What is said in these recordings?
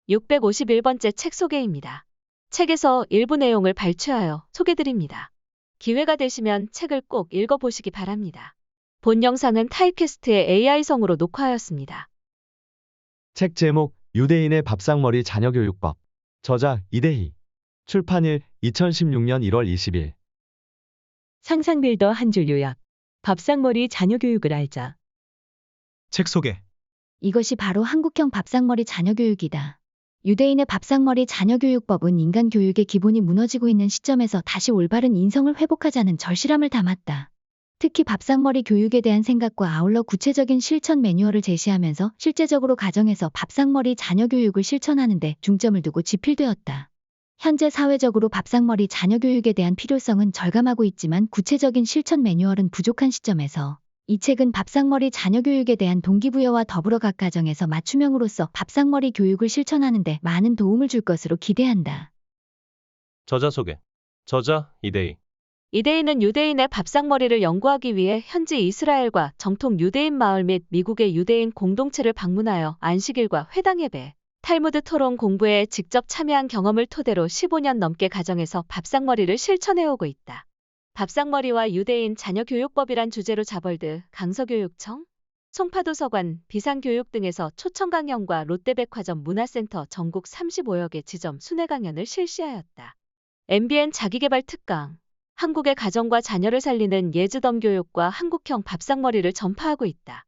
651번째 책 소개입니다. 책에서 일부 내용을 발췌하여 소개드립니다. 기회가 되시면 책을 꼭 읽어보시기 바랍니다. 본 영상은 타입캐스트의 AI성으로 녹화하였습니다. 책 제목 유대인의 밥상머리 자녀교육법. 저자 이대희. 출판일 2016년 1월 20일. 상상빌더 한 줄 요약. 밥상머리 자녀교육을 알자. 책 소개. 이것이 바로 한국형 밥상머리 자녀교육이다. 유대인의 밥상머리 자녀교육법은 인간 교육의 기본이 무너지고 있는 시점에서 다시 올바른 인성을 회복하자는 절실함을 담았다. 특히 밥상머리 교육에 대한 생각과 아울러 구체적인 실천 매뉴얼을 제시하면서 실제적으로 가정에서 밥상머리 자녀교육을 실천하는 데 중점을 두고 집필되었다. 현재 사회적으로 밥상머리 자녀교육에 대한 필요성은 절감하고 있지만 구체적인 실천 매뉴얼은 부족한 시점에서 이 책은 밥상머리 자녀교육에 대한 동기부여와 더불어 각 가정에서 맞춤형으로서 밥상머리 교육을 실천하는 데 많은 도움을 줄 것으로 기대한다. 저자 소개. 저자 이대희. 이대희는 유대인의 밥상머리를 연구하기 위해 현지 이스라엘과 정통 유대인 마을 및 미국의 유대인 공동체를 방문하여 안식일과 회당 예배, 탈무드 토론 공부에 직접 참여한 경험을 토대로 15년 넘게 가정에서 밥상머리를 실천해오고 있다. 밥상머리와 유대인 자녀교육법이란 주제로 자벌드, 강서교육청, 송파도서관, 비상교육 등에서 초청 강연과 롯데백화점 문화센터 전국 35여 개 지점 순회 강연을 실시하였다. MBN 자기개발 특강, 한국의 가정과 자녀를 살리는 예즈덤 교육과 한국형 밥상머리를 전파하고 있다.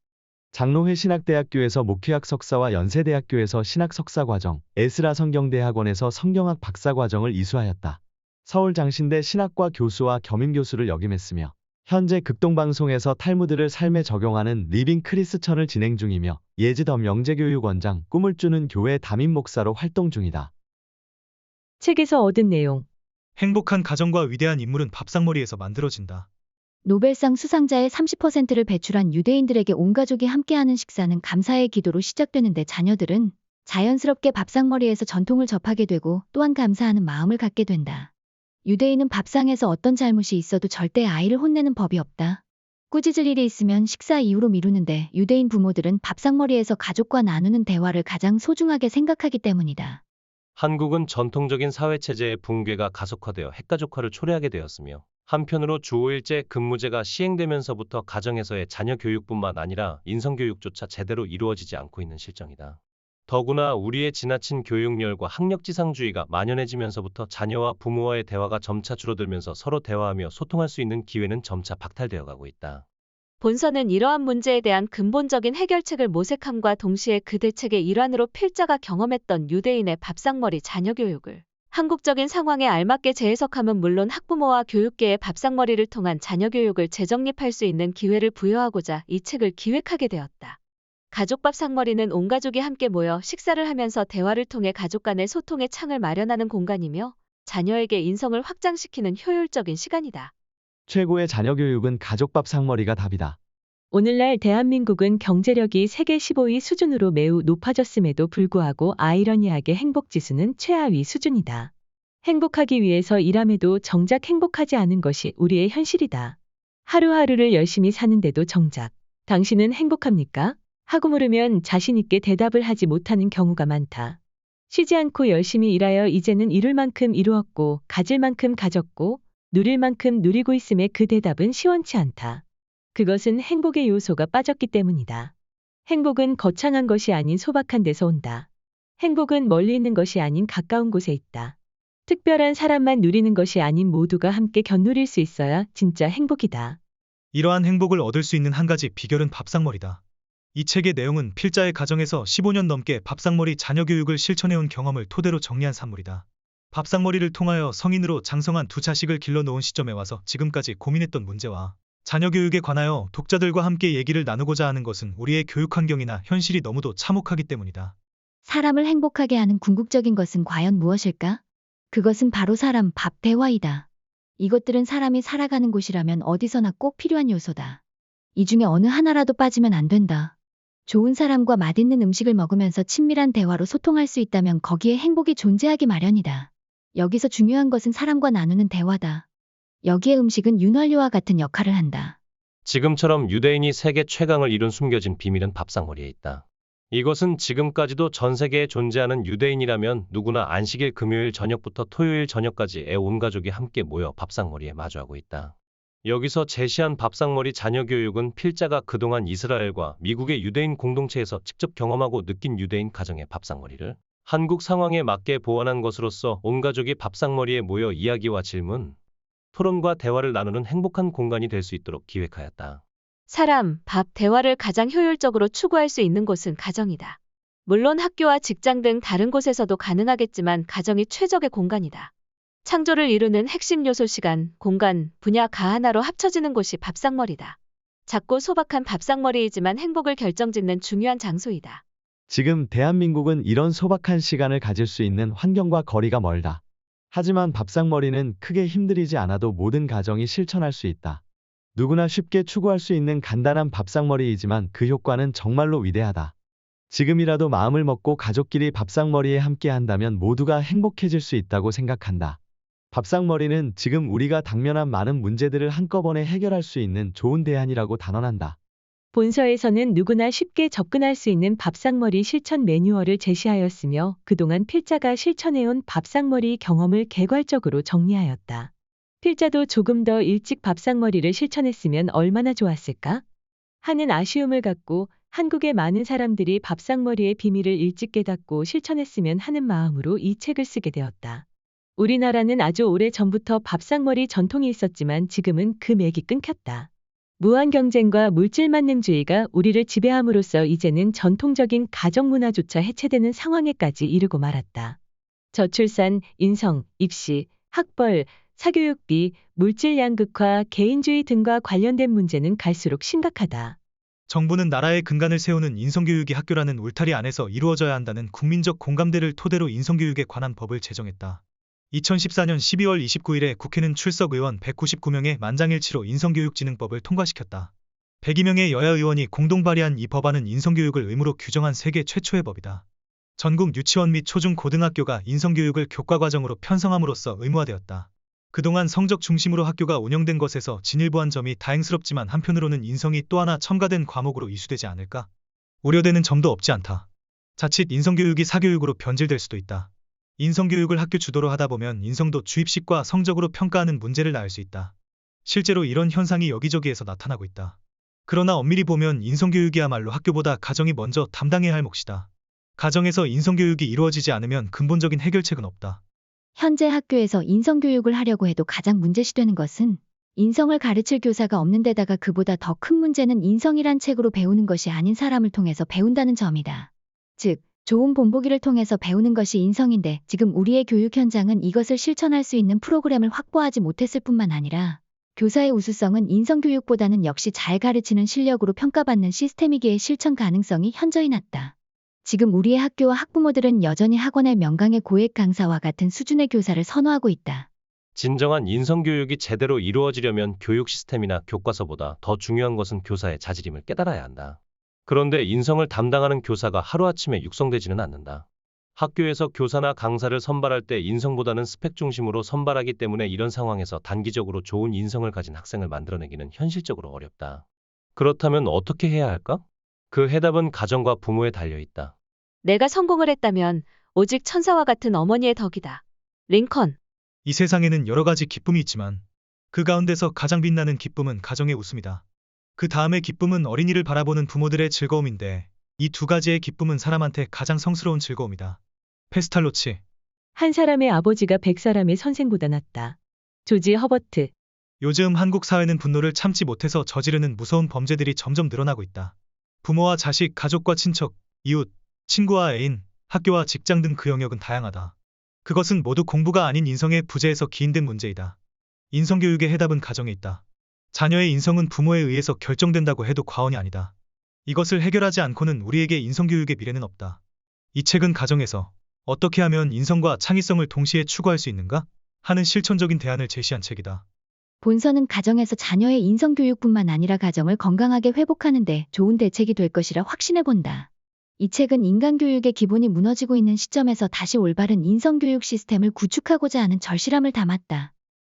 장로회 신학대학교에서 목회학 석사와 연세대학교에서 신학 석사과정, 에스라 성경대학원에서 성경학 박사과정을 이수하였다. 서울 장신대 신학과 교수와 겸임교수를 역임했으며 현재 극동방송에서 탈무드를 삶에 적용하는 리빙 크리스천을 진행 중이며 예즈덤 영재교육원장 꿈을 주는 교회 담임 목사로 활동 중이다. 책에서 얻은 내용. 행복한 가정과 위대한 인물은 밥상머리에서 만들어진다. 노벨상 수상자의 30%를 배출한 유대인들에게 온 가족이 함께하는 식사는 감사의 기도로 시작되는데 자녀들은 자연스럽게 밥상머리에서 전통을 접하게 되고 또한 감사하는 마음을 갖게 된다. 유대인은 밥상에서 어떤 잘못이 있어도 절대 아이를 혼내는 법이 없다. 꾸짖을 일이 있으면 식사 이후로 미루는데 유대인 부모들은 밥상머리에서 가족과 나누는 대화를 가장 소중하게 생각하기 때문이다. 한국은 전통적인 사회체제의 붕괴가 가속화되어 핵가족화를 초래하게 되었으며 한편으로 주 5일제 근무제가 시행되면서부터 가정에서의 자녀 교육뿐만 아니라 인성교육조차 제대로 이루어지지 않고 있는 실정이다. 더구나 우리의 지나친 교육열과 학력지상주의가 만연해지면서부터 자녀와 부모와의 대화가 점차 줄어들면서 서로 대화하며 소통할 수 있는 기회는 점차 박탈되어 가고 있다. 본서는 이러한 문제에 대한 근본적인 해결책을 모색함과 동시에 그 대책의 일환으로 필자가 경험했던 유대인의 밥상머리 자녀교육을 한국적인 상황에 알맞게 재해석함은 물론 학부모와 교육계의 밥상머리를 통한 자녀교육을 재정립할 수 있는 기회를 부여하고자 이 책을 기획하게 되었다. 가족밥상머리는 온 가족이 함께 모여 식사를 하면서 대화를 통해 가족 간의 소통의 창을 마련하는 공간이며 자녀에게 인성을 확장시키는 효율적인 시간이다. 최고의 자녀교육은 가족밥상머리가 답이다. 오늘날 대한민국은 경제력이 세계 15위 수준으로 매우 높아졌음에도 불구하고 아이러니하게 행복지수는 최하위 수준이다. 행복하기 위해서 일함에도 정작 행복하지 않은 것이 우리의 현실이다. 하루하루를 열심히 사는데도 정작 당신은 행복합니까? 하고 물으면 자신 있게 대답을 하지 못하는 경우가 많다. 쉬지 않고 열심히 일하여 이제는 이룰 만큼 이루었고 가질 만큼 가졌고 누릴 만큼 누리고 있음에 그 대답은 시원치 않다. 그것은 행복의 요소가 빠졌기 때문이다. 행복은 거창한 것이 아닌 소박한 데서 온다. 행복은 멀리 있는 것이 아닌 가까운 곳에 있다. 특별한 사람만 누리는 것이 아닌 모두가 함께 견누릴 수 있어야 진짜 행복이다. 이러한 행복을 얻을 수 있는 한 가지 비결은 밥상머리다. 이 책의 내용은 필자의 가정에서 15년 넘게 밥상머리 자녀교육을 실천해온 경험을 토대로 정리한 산물이다. 밥상머리를 통하여 성인으로 장성한 두 자식을 길러놓은 시점에 와서 지금까지 고민했던 문제와 자녀교육에 관하여 독자들과 함께 얘기를 나누고자 하는 것은 우리의 교육 환경이나 현실이 너무도 참혹하기 때문이다. 사람을 행복하게 하는 궁극적인 것은 과연 무엇일까? 그것은 바로 사람, 밥, 대화이다. 이것들은 사람이 살아가는 곳이라면 어디서나 꼭 필요한 요소다. 이 중에 어느 하나라도 빠지면 안 된다. 좋은 사람과 맛있는 음식을 먹으면서 친밀한 대화로 소통할 수 있다면 거기에 행복이 존재하기 마련이다. 여기서 중요한 것은 사람과 나누는 대화다. 여기에 음식은 윤활유와 같은 역할을 한다. 지금처럼 유대인이 세계 최강을 이룬 숨겨진 비밀은 밥상머리에 있다. 이것은 지금까지도 전 세계에 존재하는 유대인이라면 누구나 안식일 금요일 저녁부터 토요일 저녁까지 애 온 가족이 함께 모여 밥상머리에 마주하고 있다. 여기서 제시한 밥상머리 자녀 교육은 필자가 그동안 이스라엘과 미국의 유대인 공동체에서 직접 경험하고 느낀 유대인 가정의 밥상머리를 한국 상황에 맞게 보완한 것으로서 온 가족이 밥상머리에 모여 이야기와 질문, 토론과 대화를 나누는 행복한 공간이 될 수 있도록 기획하였다. 사람, 밥, 대화를 가장 효율적으로 추구할 수 있는 곳은 가정이다. 물론 학교와 직장 등 다른 곳에서도 가능하겠지만 가정이 최적의 공간이다. 창조를 이루는 핵심 요소 시간, 공간, 분야가 하나로 합쳐지는 곳이 밥상머리다. 작고 소박한 밥상머리이지만 행복을 결정짓는 중요한 장소이다. 지금 대한민국은 이런 소박한 시간을 가질 수 있는 환경과 거리가 멀다. 하지만 밥상머리는 크게 힘들이지 않아도 모든 가정이 실천할 수 있다. 누구나 쉽게 추구할 수 있는 간단한 밥상머리이지만 그 효과는 정말로 위대하다. 지금이라도 마음을 먹고 가족끼리 밥상머리에 함께 한다면 모두가 행복해질 수 있다고 생각한다. 밥상머리는 지금 우리가 당면한 많은 문제들을 한꺼번에 해결할 수 있는 좋은 대안이라고 단언한다. 본서에서는 누구나 쉽게 접근할 수 있는 밥상머리 실천 매뉴얼을 제시하였으며 그동안 필자가 실천해온 밥상머리 경험을 개괄적으로 정리하였다. 필자도 조금 더 일찍 밥상머리를 실천했으면 얼마나 좋았을까? 하는 아쉬움을 갖고 한국의 많은 사람들이 밥상머리의 비밀을 일찍 깨닫고 실천했으면 하는 마음으로 이 책을 쓰게 되었다. 우리나라는 아주 오래 전부터 밥상머리 전통이 있었지만 지금은 그 맥이 끊겼다. 무한경쟁과 물질만능주의가 우리를 지배함으로써 이제는 전통적인 가정문화조차 해체되는 상황에까지 이르고 말았다. 저출산, 인성, 입시, 학벌, 사교육비, 물질 양극화, 개인주의 등과 관련된 문제는 갈수록 심각하다. 정부는 나라의 근간을 세우는 인성교육이 학교라는 울타리 안에서 이루어져야 한다는 국민적 공감대를 토대로 인성교육에 관한 법을 제정했다. 2014년 12월 29일에 국회는 출석 의원 199명의 만장일치로 인성교육진흥법을 통과시켰다. 102명의 여야 의원이 공동 발의한 이 법안은 인성교육을 의무로 규정한 세계 최초의 법이다. 전국 유치원 및 초중고등학교가 인성교육을 교과과정으로 편성함으로써 의무화되었다. 그동안 성적 중심으로 학교가 운영된 것에서 진일보한 점이 다행스럽지만 한편으로는 인성이 또 하나 첨가된 과목으로 이수되지 않을까? 우려되는 점도 없지 않다. 자칫 인성교육이 사교육으로 변질될 수도 있다. 인성교육을 학교 주도로 하다 보면 인성도 주입식과 성적으로 평가하는 문제를 낳을 수 있다. 실제로 이런 현상이 여기저기에서 나타나고 있다. 그러나 엄밀히 보면 인성교육이야말로 학교보다 가정이 먼저 담당해야 할 몫이다. 가정에서 인성교육이 이루어지지 않으면 근본적인 해결책은 없다. 현재 학교에서 인성교육을 하려고 해도 가장 문제시되는 것은 인성을 가르칠 교사가 없는 데다가 그보다 더 큰 문제는 인성이란 책으로 배우는 것이 아닌 사람을 통해서 배운다는 점이다. 즉, 좋은 본보기를 통해서 배우는 것이 인성인데 지금 우리의 교육 현장은 이것을 실천할 수 있는 프로그램을 확보하지 못했을 뿐만 아니라 교사의 우수성은 인성교육보다는 역시 잘 가르치는 실력으로 평가받는 시스템이기에 실천 가능성이 현저히 낮다. 지금 우리의 학교와 학부모들은 여전히 학원의 명강의 고액 강사와 같은 수준의 교사를 선호하고 있다. 진정한 인성교육이 제대로 이루어지려면 교육 시스템이나 교과서보다 더 중요한 것은 교사의 자질임을 깨달아야 한다. 그런데 인성을 담당하는 교사가 하루아침에 육성되지는 않는다. 학교에서 교사나 강사를 선발할 때 인성보다는 스펙 중심으로 선발하기 때문에 이런 상황에서 단기적으로 좋은 인성을 가진 학생을 만들어내기는 현실적으로 어렵다. 그렇다면 어떻게 해야 할까? 그 해답은 가정과 부모에 달려있다. 내가 성공을 했다면 오직 천사와 같은 어머니의 덕이다. 링컨. 이 세상에는 여러 가지 기쁨이 있지만 그 가운데서 가장 빛나는 기쁨은 가정의 웃음이다. 그 다음의 기쁨은 어린이를 바라보는 부모들의 즐거움인데 이 두 가지의 기쁨은 사람한테 가장 성스러운 즐거움이다. 페스탈로치. 한 사람의 아버지가 100사람의 선생보다 낫다. 조지 허버트. 요즘 한국 사회는 분노를 참지 못해서 저지르는 무서운 범죄들이 점점 늘어나고 있다. 부모와 자식, 가족과 친척, 이웃, 친구와 애인, 학교와 직장 등 그 영역은 다양하다. 그것은 모두 공부가 아닌 인성의 부재에서 기인된 문제이다. 인성교육의 해답은 가정에 있다. 자녀의 인성은 부모에 의해서 결정된다고 해도 과언이 아니다. 이것을 해결하지 않고는 우리에게 인성교육의 미래는 없다. 이 책은 가정에서 어떻게 하면 인성과 창의성을 동시에 추구할 수 있는가? 하는 실천적인 대안을 제시한 책이다. 본서는 가정에서 자녀의 인성교육뿐만 아니라 가정을 건강하게 회복하는 데 좋은 대책이 될 것이라 확신해 본다. 이 책은 인간교육의 기본이 무너지고 있는 시점에서 다시 올바른 인성교육 시스템을 구축하고자 하는 절실함을 담았다.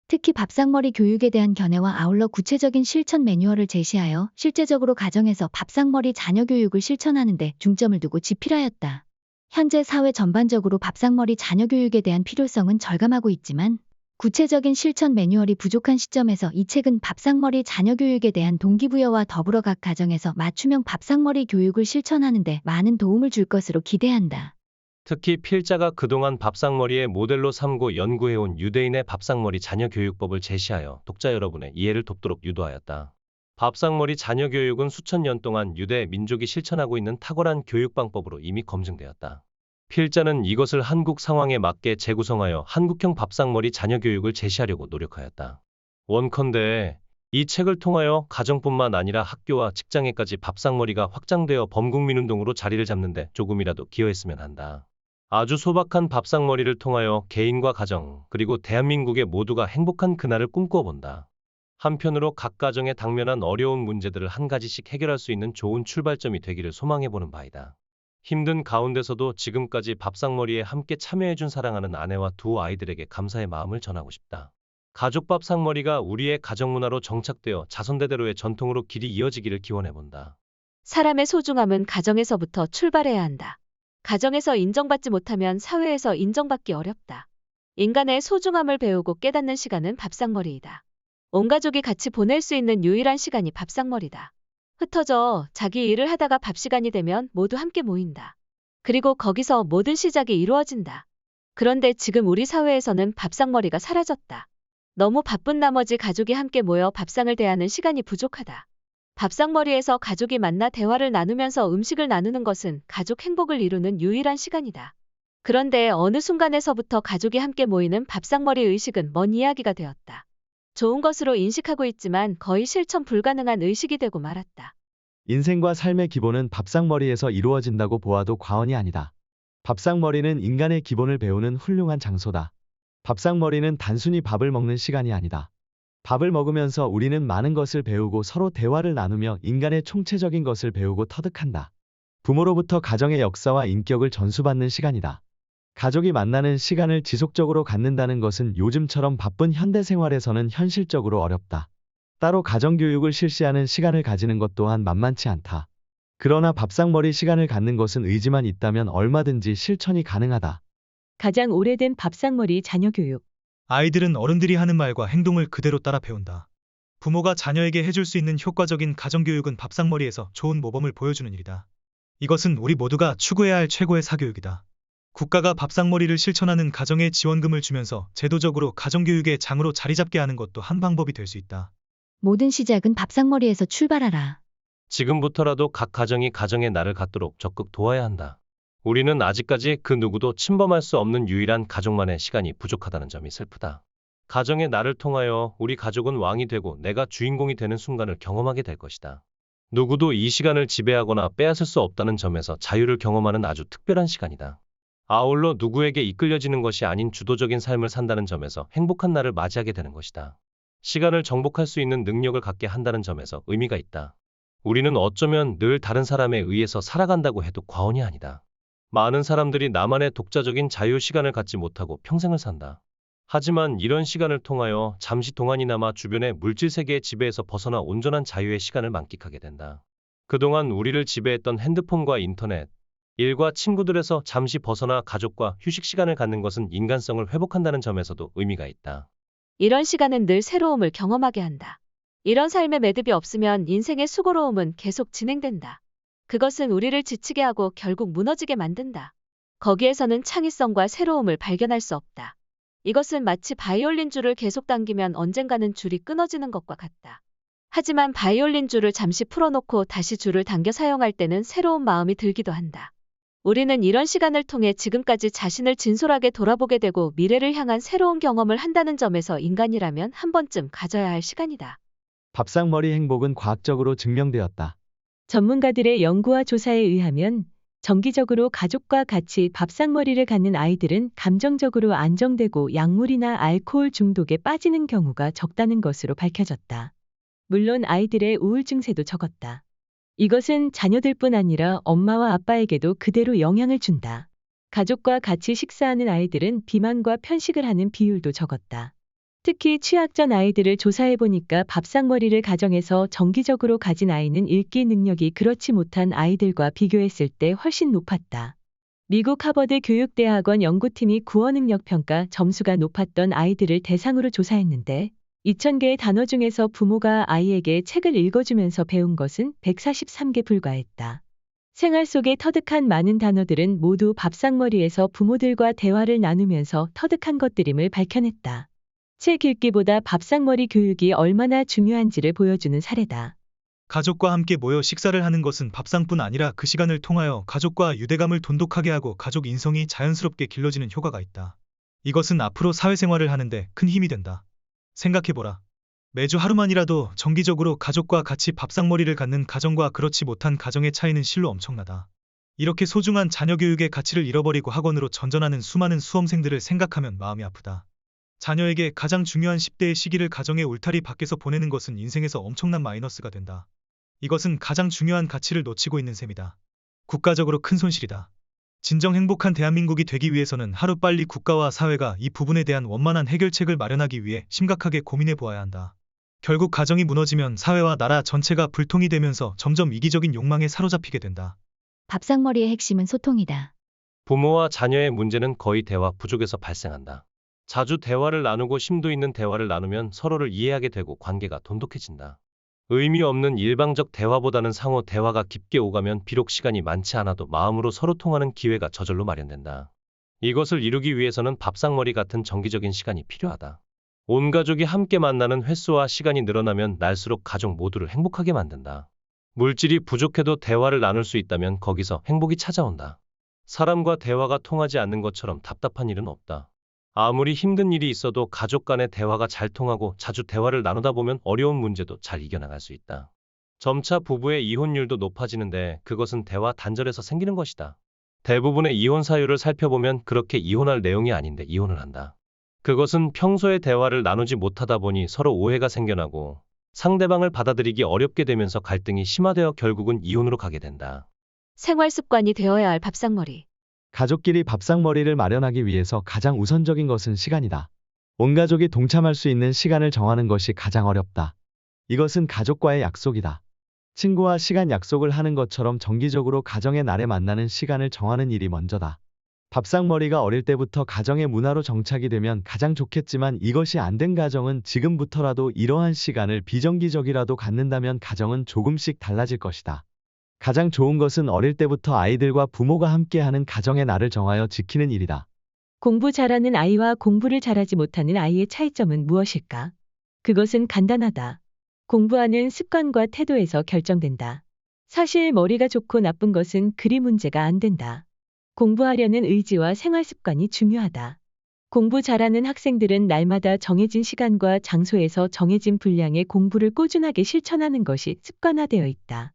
특히 밥상머리 교육에 대한 견해와 아울러 구체적인 실천 매뉴얼을 제시하여 실제적으로 가정에서 밥상머리 자녀 교육을 실천하는 데 중점을 두고 집필하였다. 현재 사회 전반적으로 밥상머리 자녀 교육에 대한 필요성은 절감하고 있지만 구체적인 실천 매뉴얼이 부족한 시점에서 이 책은 밥상머리 자녀 교육에 대한 동기부여와 더불어 각 가정에서 맞춤형 밥상머리 교육을 실천하는 데 많은 도움을 줄 것으로 기대한다. 특히 필자가 그동안 밥상머리의 모델로 삼고 연구해온 유대인의 밥상머리 자녀 교육법을 제시하여 독자 여러분의 이해를 돕도록 유도하였다. 밥상머리 자녀 교육은 수천 년 동안 유대 민족이 실천하고 있는 탁월한 교육 방법으로 이미 검증되었다. 필자는 이것을 한국 상황에 맞게 재구성하여 한국형 밥상머리 자녀 교육을 제시하려고 노력하였다. 원컨대 이 책을 통하여 가정뿐만 아니라 학교와 직장에까지 밥상머리가 확장되어 범국민운동으로 자리를 잡는 데 조금이라도 기여했으면 한다. 아주 소박한 밥상머리를 통하여 개인과 가정, 그리고 대한민국의 모두가 행복한 그날을 꿈꾸어 본다. 한편으로 각 가정에 당면한 어려운 문제들을 한 가지씩 해결할 수 있는 좋은 출발점이 되기를 소망해보는 바이다. 힘든 가운데서도 지금까지 밥상머리에 함께 참여해준 사랑하는 아내와 두 아이들에게 감사의 마음을 전하고 싶다. 가족 밥상머리가 우리의 가정문화로 정착되어 자손대대로의 전통으로 길이 이어지기를 기원해본다. 사람의 소중함은 가정에서부터 출발해야 한다. 가정에서 인정받지 못하면 사회에서 인정받기 어렵다. 인간의 소중함을 배우고 깨닫는 시간은 밥상머리이다. 온 가족이 같이 보낼 수 있는 유일한 시간이 밥상머리다. 흩어져 자기 일을 하다가 밥 시간이 되면 모두 함께 모인다. 그리고 거기서 모든 시작이 이루어진다. 그런데 지금 우리 사회에서는 밥상머리가 사라졌다. 너무 바쁜 나머지 가족이 함께 모여 밥상을 대하는 시간이 부족하다. 밥상머리에서 가족이 만나 대화를 나누면서 음식을 나누는 것은 가족 행복을 이루는 유일한 시간이다. 그런데 어느 순간에서부터 가족이 함께 모이는 밥상머리 의식은 먼 이야기가 되었다. 좋은 것으로 인식하고 있지만 거의 실천 불가능한 의식이 되고 말았다. 인생과 삶의 기본은 밥상머리에서 이루어진다고 보아도 과언이 아니다. 밥상머리는 인간의 기본을 배우는 훌륭한 장소다. 밥상머리는 단순히 밥을 먹는 시간이 아니다. 밥을 먹으면서 우리는 많은 것을 배우고 서로 대화를 나누며 인간의 총체적인 것을 배우고 터득한다. 부모로부터 가정의 역사와 인격을 전수받는 시간이다. 가족이 만나는 시간을 지속적으로 갖는다는 것은 요즘처럼 바쁜 현대 생활에서는 현실적으로 어렵다. 따로 가정교육을 실시하는 시간을 가지는 것 또한 만만치 않다. 그러나 밥상머리 시간을 갖는 것은 의지만 있다면 얼마든지 실천이 가능하다. 가장 오래된 밥상머리 자녀 교육. 아이들은 어른들이 하는 말과 행동을 그대로 따라 배운다. 부모가 자녀에게 해줄 수 있는 효과적인 가정교육은 밥상머리에서 좋은 모범을 보여주는 일이다. 이것은 우리 모두가 추구해야 할 최고의 사교육이다. 국가가 밥상머리를 실천하는 가정에 지원금을 주면서 제도적으로 가정교육의 장으로 자리 잡게 하는 것도 한 방법이 될 수 있다. 모든 시작은 밥상머리에서 출발하라. 지금부터라도 각 가정이 가정의 날을 갖도록 적극 도와야 한다. 우리는 아직까지 그 누구도 침범할 수 없는 유일한 가족만의 시간이 부족하다는 점이 슬프다. 가정의 날을 통하여 우리 가족은 왕이 되고 내가 주인공이 되는 순간을 경험하게 될 것이다. 누구도 이 시간을 지배하거나 빼앗을 수 없다는 점에서 자유를 경험하는 아주 특별한 시간이다. 아울러 누구에게 이끌려지는 것이 아닌 주도적인 삶을 산다는 점에서 행복한 날을 맞이하게 되는 것이다. 시간을 정복할 수 있는 능력을 갖게 한다는 점에서 의미가 있다. 우리는 어쩌면 늘 다른 사람에 의해서 살아간다고 해도 과언이 아니다. 많은 사람들이 나만의 독자적인 자유 시간을 갖지 못하고 평생을 산다. 하지만 이런 시간을 통하여 잠시 동안이나마 주변의 물질 세계의 지배에서 벗어나 온전한 자유의 시간을 만끽하게 된다. 그동안 우리를 지배했던 핸드폰과 인터넷, 일과 친구들에서 잠시 벗어나 가족과 휴식 시간을 갖는 것은 인간성을 회복한다는 점에서도 의미가 있다. 이런 시간은 늘 새로움을 경험하게 한다. 이런 삶의 매듭이 없으면 인생의 수고로움은 계속 진행된다. 그것은 우리를 지치게 하고 결국 무너지게 만든다. 거기에서는 창의성과 새로움을 발견할 수 없다. 이것은 마치 바이올린 줄을 계속 당기면 언젠가는 줄이 끊어지는 것과 같다. 하지만 바이올린 줄을 잠시 풀어놓고 다시 줄을 당겨 사용할 때는 새로운 마음이 들기도 한다. 우리는 이런 시간을 통해 지금까지 자신을 진솔하게 돌아보게 되고 미래를 향한 새로운 경험을 한다는 점에서 인간이라면 한 번쯤 가져야 할 시간이다. 밥상머리 행복은 과학적으로 증명되었다. 전문가들의 연구와 조사에 의하면 정기적으로 가족과 같이 밥상머리를 갖는 아이들은 감정적으로 안정되고 약물이나 알코올 중독에 빠지는 경우가 적다는 것으로 밝혀졌다. 물론 아이들의 우울 증세도 적었다. 이것은 자녀들뿐 아니라 엄마와 아빠에게도 그대로 영향을 준다. 가족과 같이 식사하는 아이들은 비만과 편식을 하는 비율도 적었다. 특히 취학전 아이들을 조사해보니까 밥상머리를 가정에서 정기적으로 가진 아이는 읽기 능력이 그렇지 못한 아이들과 비교했을 때 훨씬 높았다. 미국 하버드 교육대학원 연구팀이 구어 능력 평가 점수가 높았던 아이들을 대상으로 조사했는데 2,000개의 단어 중에서 부모가 아이에게 책을 읽어주면서 배운 것은 143개 불과했다. 생활 속에 터득한 많은 단어들은 모두 밥상머리에서 부모들과 대화를 나누면서 터득한 것들임을 밝혀냈다. 책 읽기보다 밥상머리 교육이 얼마나 중요한지를 보여주는 사례다. 가족과 함께 모여 식사를 하는 것은 밥상뿐 아니라 그 시간을 통하여 가족과 유대감을 돈독하게 하고 가족 인성이 자연스럽게 길러지는 효과가 있다. 이것은 앞으로 사회생활을 하는데 큰 힘이 된다. 생각해보라. 매주 하루만이라도 정기적으로 가족과 같이 밥상머리를 갖는 가정과 그렇지 못한 가정의 차이는 실로 엄청나다. 이렇게 소중한 자녀 교육의 가치를 잃어버리고 학원으로 전전하는 수많은 수험생들을 생각하면 마음이 아프다. 자녀에게 가장 중요한 10대의 시기를 가정의 울타리 밖에서 보내는 것은 인생에서 엄청난 마이너스가 된다. 이것은 가장 중요한 가치를 놓치고 있는 셈이다. 국가적으로 큰 손실이다. 진정 행복한 대한민국이 되기 위해서는 하루빨리 국가와 사회가 이 부분에 대한 원만한 해결책을 마련하기 위해 심각하게 고민해 보아야 한다. 결국 가정이 무너지면 사회와 나라 전체가 불통이 되면서 점점 이기적인 욕망에 사로잡히게 된다. 밥상머리의 핵심은 소통이다. 부모와 자녀의 문제는 거의 대화 부족에서 발생한다. 자주 대화를 나누고 심도 있는 대화를 나누면 서로를 이해하게 되고 관계가 돈독해진다. 의미 없는 일방적 대화보다는 상호 대화가 깊게 오가면 비록 시간이 많지 않아도 마음으로 서로 통하는 기회가 저절로 마련된다. 이것을 이루기 위해서는 밥상머리 같은 정기적인 시간이 필요하다. 온 가족이 함께 만나는 횟수와 시간이 늘어나면 날수록 가족 모두를 행복하게 만든다. 물질이 부족해도 대화를 나눌 수 있다면 거기서 행복이 찾아온다. 사람과 대화가 통하지 않는 것처럼 답답한 일은 없다. 아무리 힘든 일이 있어도 가족 간의 대화가 잘 통하고 자주 대화를 나누다 보면 어려운 문제도 잘 이겨나갈 수 있다. 점차 부부의 이혼율도 높아지는데 그것은 대화 단절에서 생기는 것이다. 대부분의 이혼 사유를 살펴보면 그렇게 이혼할 내용이 아닌데 이혼을 한다. 그것은 평소에 대화를 나누지 못하다 보니 서로 오해가 생겨나고 상대방을 받아들이기 어렵게 되면서 갈등이 심화되어 결국은 이혼으로 가게 된다. 생활 습관이 되어야 할 밥상머리. 가족끼리 밥상머리를 마련하기 위해서 가장 우선적인 것은 시간이다. 온 가족이 동참할 수 있는 시간을 정하는 것이 가장 어렵다. 이것은 가족과의 약속이다. 친구와 시간 약속을 하는 것처럼 정기적으로 가정의 날에 만나는 시간을 정하는 일이 먼저다. 밥상머리가 어릴 때부터 가정의 문화로 정착이 되면 가장 좋겠지만 이것이 안 된 가정은 지금부터라도 이러한 시간을 비정기적이라도 갖는다면 가정은 조금씩 달라질 것이다. 가장 좋은 것은 어릴 때부터 아이들과 부모가 함께하는 가정의 날을 정하여 지키는 일이다. 공부 잘하는 아이와 공부를 잘하지 못하는 아이의 차이점은 무엇일까? 그것은 간단하다. 공부하는 습관과 태도에서 결정된다. 사실 머리가 좋고 나쁜 것은 그리 문제가 안 된다. 공부하려는 의지와 생활 습관이 중요하다. 공부 잘하는 학생들은 날마다 정해진 시간과 장소에서 정해진 분량의 공부를 꾸준하게 실천하는 것이 습관화되어 있다.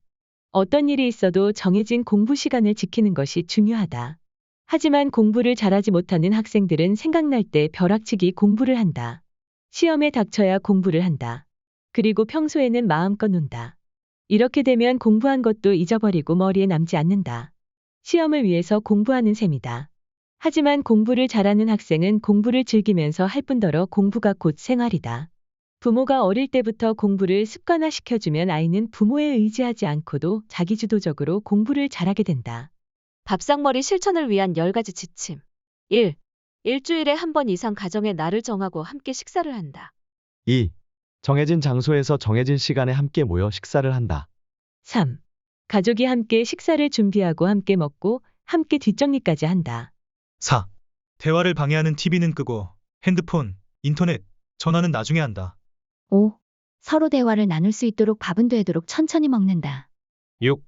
어떤 일이 있어도 정해진 공부 시간을 지키는 것이 중요하다. 하지만 공부를 잘하지 못하는 학생들은 생각날 때 벼락치기 공부를 한다. 시험에 닥쳐야 공부를 한다. 그리고 평소에는 마음껏 논다. 이렇게 되면 공부한 것도 잊어버리고 머리에 남지 않는다. 시험을 위해서 공부하는 셈이다. 하지만 공부를 잘하는 학생은 공부를 즐기면서 할 뿐더러 공부가 곧 생활이다. 부모가 어릴 때부터 공부를 습관화시켜주면 아이는 부모에 의지하지 않고도 자기주도적으로 공부를 잘하게 된다. 밥상머리 실천을 위한 10가지 지침. 1. 일주일에 한 번 이상 가정의 날을 정하고 함께 식사를 한다. 2. 정해진 장소에서 정해진 시간에 함께 모여 식사를 한다. 3. 가족이 함께 식사를 준비하고 함께 먹고 함께 뒷정리까지 한다. 4. 대화를 방해하는 TV는 끄고 핸드폰, 인터넷, 전화는 나중에 한다. 5. 서로 대화를 나눌 수 있도록 밥은 되도록 천천히 먹는다. 6.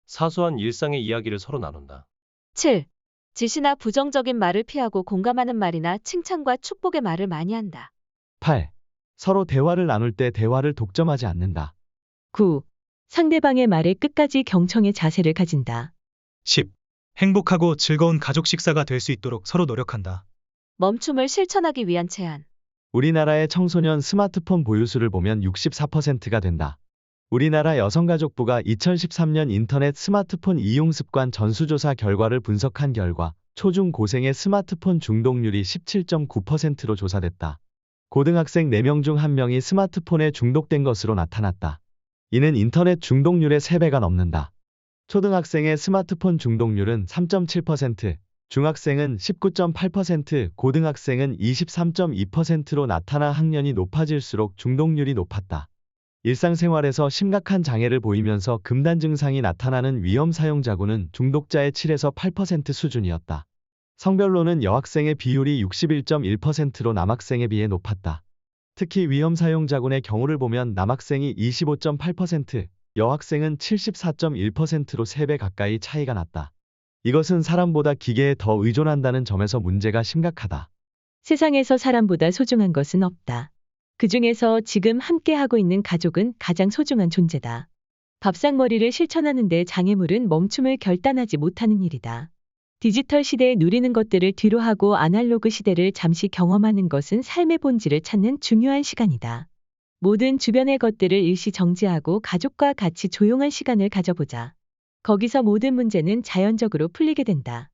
사소한 일상의 이야기를 서로 나눈다. 7. 지시나 부정적인 말을 피하고 공감하는 말이나 칭찬과 축복의 말을 많이 한다. 8. 서로 대화를 나눌 때 대화를 독점하지 않는다. 9. 상대방의 말에 끝까지 경청의 자세를 가진다. 10. 행복하고 즐거운 가족 식사가 될 수 있도록 서로 노력한다. 멈춤을 실천하기 위한 제안. 우리나라의 청소년 스마트폰 보유수를 보면 64%가 된다. 우리나라 여성가족부가 2013년 인터넷 스마트폰 이용 습관 전수조사 결과를 분석한 결과 초중고생의 스마트폰 중독률이 17.9%로 조사됐다. 고등학생 4명 중 1명이 스마트폰에 중독된 것으로 나타났다. 이는 인터넷 중독률의 3배가 넘는다. 초등학생의 스마트폰 중독률은 3.7%, 중학생은 19.8%, 고등학생은 23.2%로 나타나 학년이 높아질수록 중독률이 높았다. 일상생활에서 심각한 장애를 보이면서 금단 증상이 나타나는 위험 사용자군은 중독자의 7에서 8% 수준이었다. 성별로는 여학생의 비율이 61.1%로 남학생에 비해 높았다. 특히 위험 사용자군의 경우를 보면 남학생이 25.8%, 여학생은 74.1%로 3배 가까이 차이가 났다. 이것은 사람보다 기계에 더 의존한다는 점에서 문제가 심각하다. 세상에서 사람보다 소중한 것은 없다. 그 중에서 지금 함께하고 있는 가족은 가장 소중한 존재다. 밥상머리를 실천하는데 장애물은 멈춤을 결단하지 못하는 일이다. 디지털 시대에 누리는 것들을 뒤로 하고 아날로그 시대를 잠시 경험하는 것은 삶의 본질을 찾는 중요한 시간이다. 모든 주변의 것들을 일시 정지하고 가족과 같이 조용한 시간을 가져보자. 거기서 모든 문제는 자연적으로 풀리게 된다.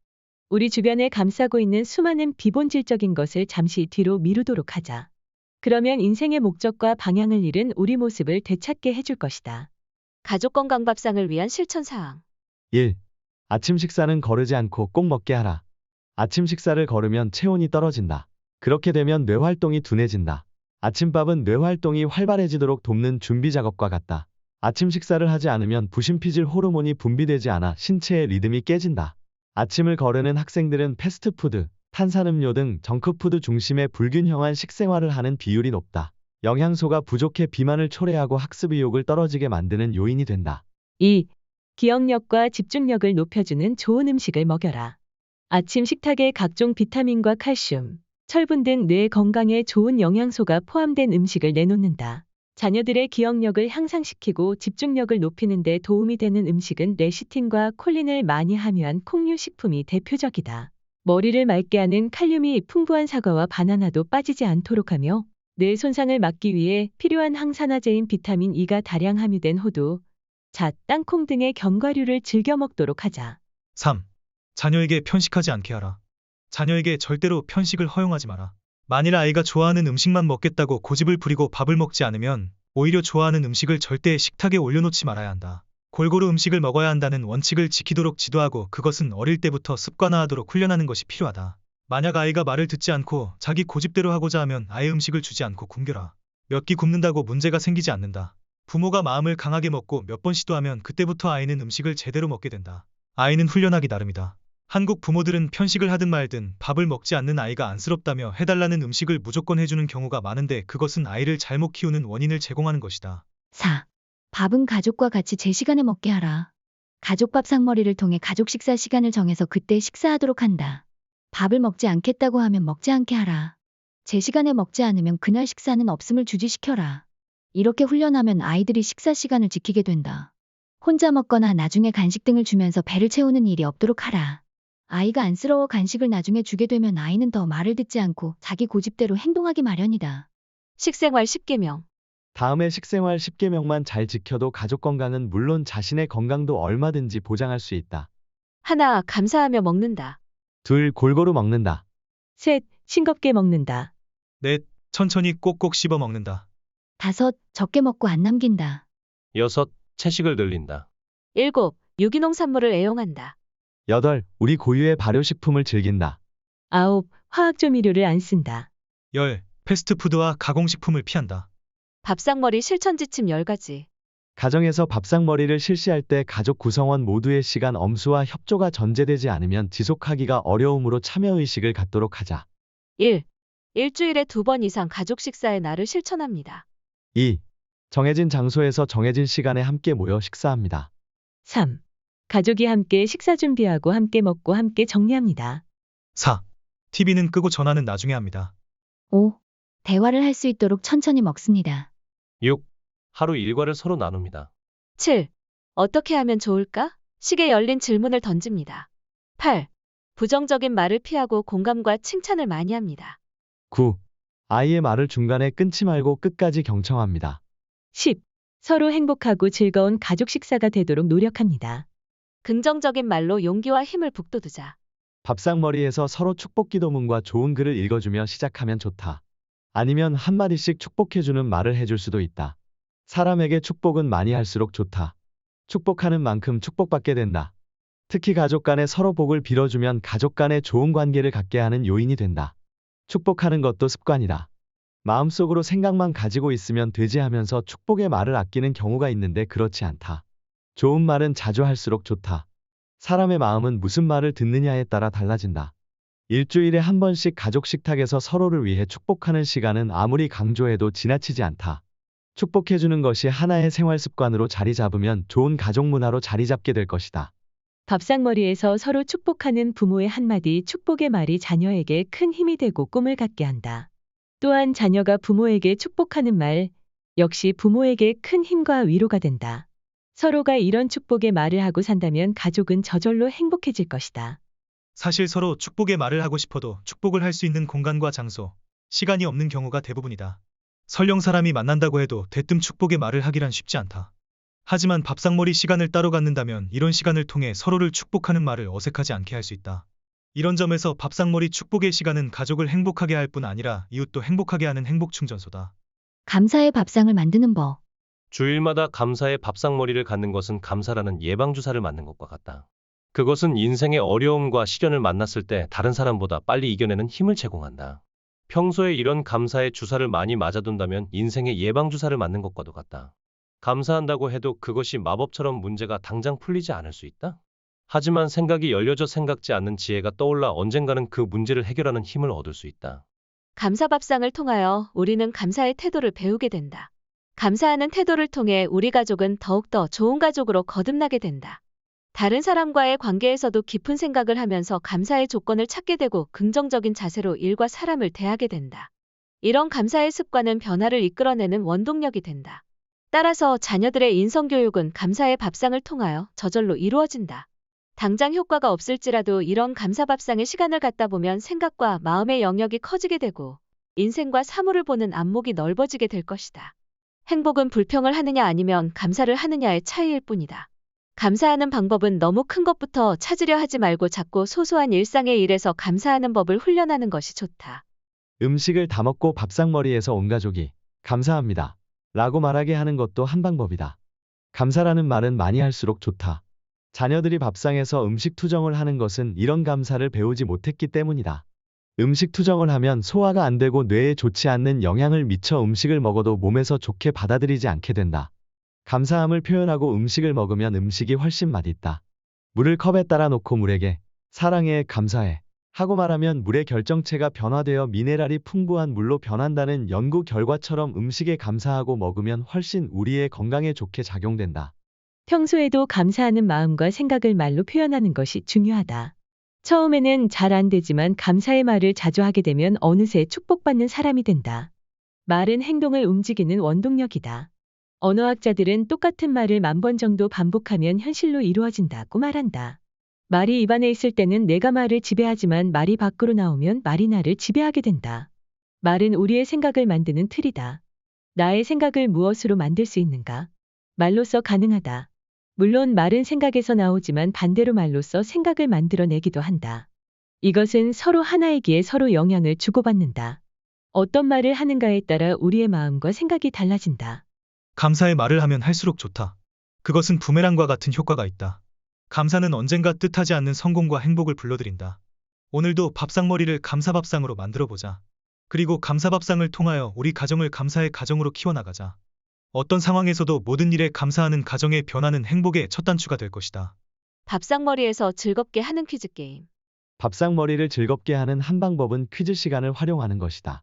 우리 주변에 감싸고 있는 수많은 비본질적인 것을 잠시 뒤로 미루도록 하자. 그러면 인생의 목적과 방향을 잃은 우리 모습을 되찾게 해줄 것이다. 가족 건강 밥상을 위한 실천 사항. 1. 아침 식사는 거르지 않고 꼭 먹게 하라. 아침 식사를 거르면 체온이 떨어진다. 그렇게 되면 뇌활동이 둔해진다. 아침밥은 뇌활동이 활발해지도록 돕는 준비 작업과 같다. 아침 식사를 하지 않으면 부신피질 호르몬이 분비되지 않아 신체의 리듬이 깨진다. 아침을 거르는 학생들은 패스트푸드, 탄산음료 등 정크푸드 중심의 불균형한 식생활을 하는 비율이 높다. 영양소가 부족해 비만을 초래하고 학습 의욕을 떨어지게 만드는 요인이 된다. 2. 기억력과 집중력을 높여주는 좋은 음식을 먹여라. 아침 식탁에 각종 비타민과 칼슘, 철분 등 뇌 건강에 좋은 영양소가 포함된 음식을 내놓는다. 자녀들의 기억력을 향상시키고 집중력을 높이는 데 도움이 되는 음식은 레시틴과 콜린을 많이 함유한 콩류 식품이 대표적이다. 머리를 맑게 하는 칼륨이 풍부한 사과와 바나나도 빠지지 않도록 하며 뇌 손상을 막기 위해 필요한 항산화제인 비타민 E가 다량 함유된 호두, 잣, 땅콩 등의 견과류를 즐겨 먹도록 하자. 3. 자녀에게 편식하지 않게 하라. 자녀에게 절대로 편식을 허용하지 마라. 만일 아이가 좋아하는 음식만 먹겠다고 고집을 부리고 밥을 먹지 않으면 오히려 좋아하는 음식을 절대 식탁에 올려놓지 말아야 한다. 골고루 음식을 먹어야 한다는 원칙을 지키도록 지도하고 그것은 어릴 때부터 습관화하도록 훈련하는 것이 필요하다. 만약 아이가 말을 듣지 않고 자기 고집대로 하고자 하면 아예 음식을 주지 않고 굶겨라. 몇 끼 굶는다고 문제가 생기지 않는다. 부모가 마음을 강하게 먹고 몇 번 시도하면 그때부터 아이는 음식을 제대로 먹게 된다. 아이는 훈련하기 나름이다. 한국 부모들은 편식을 하든 말든 밥을 먹지 않는 아이가 안쓰럽다며 해달라는 음식을 무조건 해주는 경우가 많은데 그것은 아이를 잘못 키우는 원인을 제공하는 것이다. 4. 밥은 가족과 같이 제 시간에 먹게 하라. 가족 밥상머리를 통해 가족 식사 시간을 정해서 그때 식사하도록 한다. 밥을 먹지 않겠다고 하면 먹지 않게 하라. 제 시간에 먹지 않으면 그날 식사는 없음을 주지시켜라. 이렇게 훈련하면 아이들이 식사 시간을 지키게 된다. 혼자 먹거나 나중에 간식 등을 주면서 배를 채우는 일이 없도록 하라. 아이가 안쓰러워 간식을 나중에 주게 되면 아이는 더 말을 듣지 않고 자기 고집대로 행동하기 마련이다. 식생활 10계명. 다음의 식생활 10계명만 잘 지켜도 가족 건강은 물론 자신의 건강도 얼마든지 보장할 수 있다. 1. 감사하며 먹는다. 2. 골고루 먹는다. 3. 싱겁게 먹는다. 4. 천천히 꼭꼭 씹어 먹는다. 5. 적게 먹고 안 남긴다. 6. 채식을 늘린다. 7. 유기농산물을 애용한다. 8. 우리 고유의 발효식품을 즐긴다. 9. 화학조미료를 안 쓴다. 10. 패스트푸드와 가공식품을 피한다. 밥상머리 실천 지침 10가지. 가정에서 밥상머리를 실시할 때 가족 구성원 모두의 시간 엄수와 협조가 전제되지 않으면 지속하기가 어려우므로 참여의식을 갖도록 하자. 1. 일주일에 2번 이상 가족 식사의 날을 실천합니다. 2. 정해진 장소에서 정해진 시간에 함께 모여 식사합니다. 3. 가족이 함께 식사 준비하고 함께 먹고 함께 정리합니다. 4. TV는 끄고 전화는 나중에 합니다. 5. 대화를 할 수 있도록 천천히 먹습니다. 6. 하루 일과를 서로 나눕니다. 7. 어떻게 하면 좋을까? 식에 열린 질문을 던집니다. 8. 부정적인 말을 피하고 공감과 칭찬을 많이 합니다. 9. 아이의 말을 중간에 끊지 말고 끝까지 경청합니다. 10. 서로 행복하고 즐거운 가족 식사가 되도록 노력합니다. 긍정적인 말로 용기와 힘을 북돋우자. 밥상머리에서 서로 축복 기도문과 좋은 글을 읽어주며 시작하면 좋다. 아니면 한마디씩 축복해주는 말을 해줄 수도 있다. 사람에게 축복은 많이 할수록 좋다. 축복하는 만큼 축복받게 된다. 특히 가족 간에 서로 복을 빌어주면 가족 간에 좋은 관계를 갖게 하는 요인이 된다. 축복하는 것도 습관이다. 마음속으로 생각만 가지고 있으면 되지 하면서 축복의 말을 아끼는 경우가 있는데 그렇지 않다. 좋은 말은 자주 할수록 좋다. 사람의 마음은 무슨 말을 듣느냐에 따라 달라진다. 일주일에 한 번씩 가족 식탁에서 서로를 위해 축복하는 시간은 아무리 강조해도 지나치지 않다. 축복해주는 것이 하나의 생활 습관으로 자리 잡으면 좋은 가족 문화로 자리 잡게 될 것이다. 밥상머리에서 서로 축복하는 부모의 한마디 축복의 말이 자녀에게 큰 힘이 되고 꿈을 갖게 한다. 또한 자녀가 부모에게 축복하는 말 역시 부모에게 큰 힘과 위로가 된다. 서로가 이런 축복의 말을 하고 산다면 가족은 저절로 행복해질 것이다. 사실 서로 축복의 말을 하고 싶어도 축복을 할 수 있는 공간과 장소, 시간이 없는 경우가 대부분이다. 설령 사람이 만난다고 해도 대뜸 축복의 말을 하기란 쉽지 않다. 하지만 밥상머리 시간을 따로 갖는다면 이런 시간을 통해 서로를 축복하는 말을 어색하지 않게 할 수 있다. 이런 점에서 밥상머리 축복의 시간은 가족을 행복하게 할 뿐 아니라 이웃도 행복하게 하는 행복충전소다. 감사의 밥상을 만드는 법. 주일마다 감사의 밥상머리를 갖는 것은 감사라는 예방주사를 맞는 것과 같다. 그것은 인생의 어려움과 시련을 만났을 때 다른 사람보다 빨리 이겨내는 힘을 제공한다. 평소에 이런 감사의 주사를 많이 맞아둔다면 인생의 예방주사를 맞는 것과도 같다. 감사한다고 해도 그것이 마법처럼 문제가 당장 풀리지 않을 수 있다. 하지만 생각이 열려져 생각지 않는 지혜가 떠올라 언젠가는 그 문제를 해결하는 힘을 얻을 수 있다. 감사밥상을 통하여 우리는 감사의 태도를 배우게 된다. 감사하는 태도를 통해 우리 가족은 더욱더 좋은 가족으로 거듭나게 된다. 다른 사람과의 관계에서도 깊은 생각을 하면서 감사의 조건을 찾게 되고 긍정적인 자세로 일과 사람을 대하게 된다. 이런 감사의 습관은 변화를 이끌어내는 원동력이 된다. 따라서 자녀들의 인성교육은 감사의 밥상을 통하여 저절로 이루어진다. 당장 효과가 없을지라도 이런 감사밥상에 시간을 갖다 보면 생각과 마음의 영역이 커지게 되고 인생과 사물을 보는 안목이 넓어지게 될 것이다. 행복은 불평을 하느냐 아니면 감사를 하느냐의 차이일 뿐이다. 감사하는 방법은 너무 큰 것부터 찾으려 하지 말고 작고 소소한 일상의 일에서 감사하는 법을 훈련하는 것이 좋다. 음식을 다 먹고 밥상머리에서 온 가족이 감사합니다. 라고 말하게 하는 것도 한 방법이다. 감사라는 말은 많이 할수록 좋다. 자녀들이 밥상에서 음식 투정을 하는 것은 이런 감사를 배우지 못했기 때문이다. 음식 투정을 하면 소화가 안 되고 뇌에 좋지 않는 영향을 미쳐 음식을 먹어도 몸에서 좋게 받아들이지 않게 된다. 감사함을 표현하고 음식을 먹으면 음식이 훨씬 맛있다. 물을 컵에 따라 놓고 물에게 사랑해, 감사해 하고 말하면 물의 결정체가 변화되어 미네랄이 풍부한 물로 변한다는 연구 결과처럼 음식에 감사하고 먹으면 훨씬 우리의 건강에 좋게 작용된다. 평소에도 감사하는 마음과 생각을 말로 표현하는 것이 중요하다. 처음에는 잘 안 되지만 감사의 말을 자주 하게 되면 어느새 축복받는 사람이 된다. 말은 행동을 움직이는 원동력이다. 언어학자들은 똑같은 말을 10,000번 정도 반복하면 현실로 이루어진다고 말한다. 말이 입안에 있을 때는 내가 말을 지배하지만 말이 밖으로 나오면 말이 나를 지배하게 된다. 말은 우리의 생각을 만드는 틀이다. 나의 생각을 무엇으로 만들 수 있는가? 말로써 가능하다. 물론 말은 생각에서 나오지만 반대로 말로써 생각을 만들어내기도 한다. 이것은 서로 하나이기에 서로 영향을 주고받는다. 어떤 말을 하는가에 따라 우리의 마음과 생각이 달라진다. 감사의 말을 하면 할수록 좋다. 그것은 부메랑과 같은 효과가 있다. 감사는 언젠가 뜻하지 않는 성공과 행복을 불러들인다. 오늘도 밥상머리를 감사밥상으로 만들어보자. 그리고 감사밥상을 통하여 우리 가정을 감사의 가정으로 키워나가자. 어떤 상황에서도 모든 일에 감사하는 가정의 변화는 행복의 첫 단추가 될 것이다. 밥상머리에서 즐겁게 하는 퀴즈 게임. 밥상머리를 즐겁게 하는 한 방법은 퀴즈 시간을 활용하는 것이다.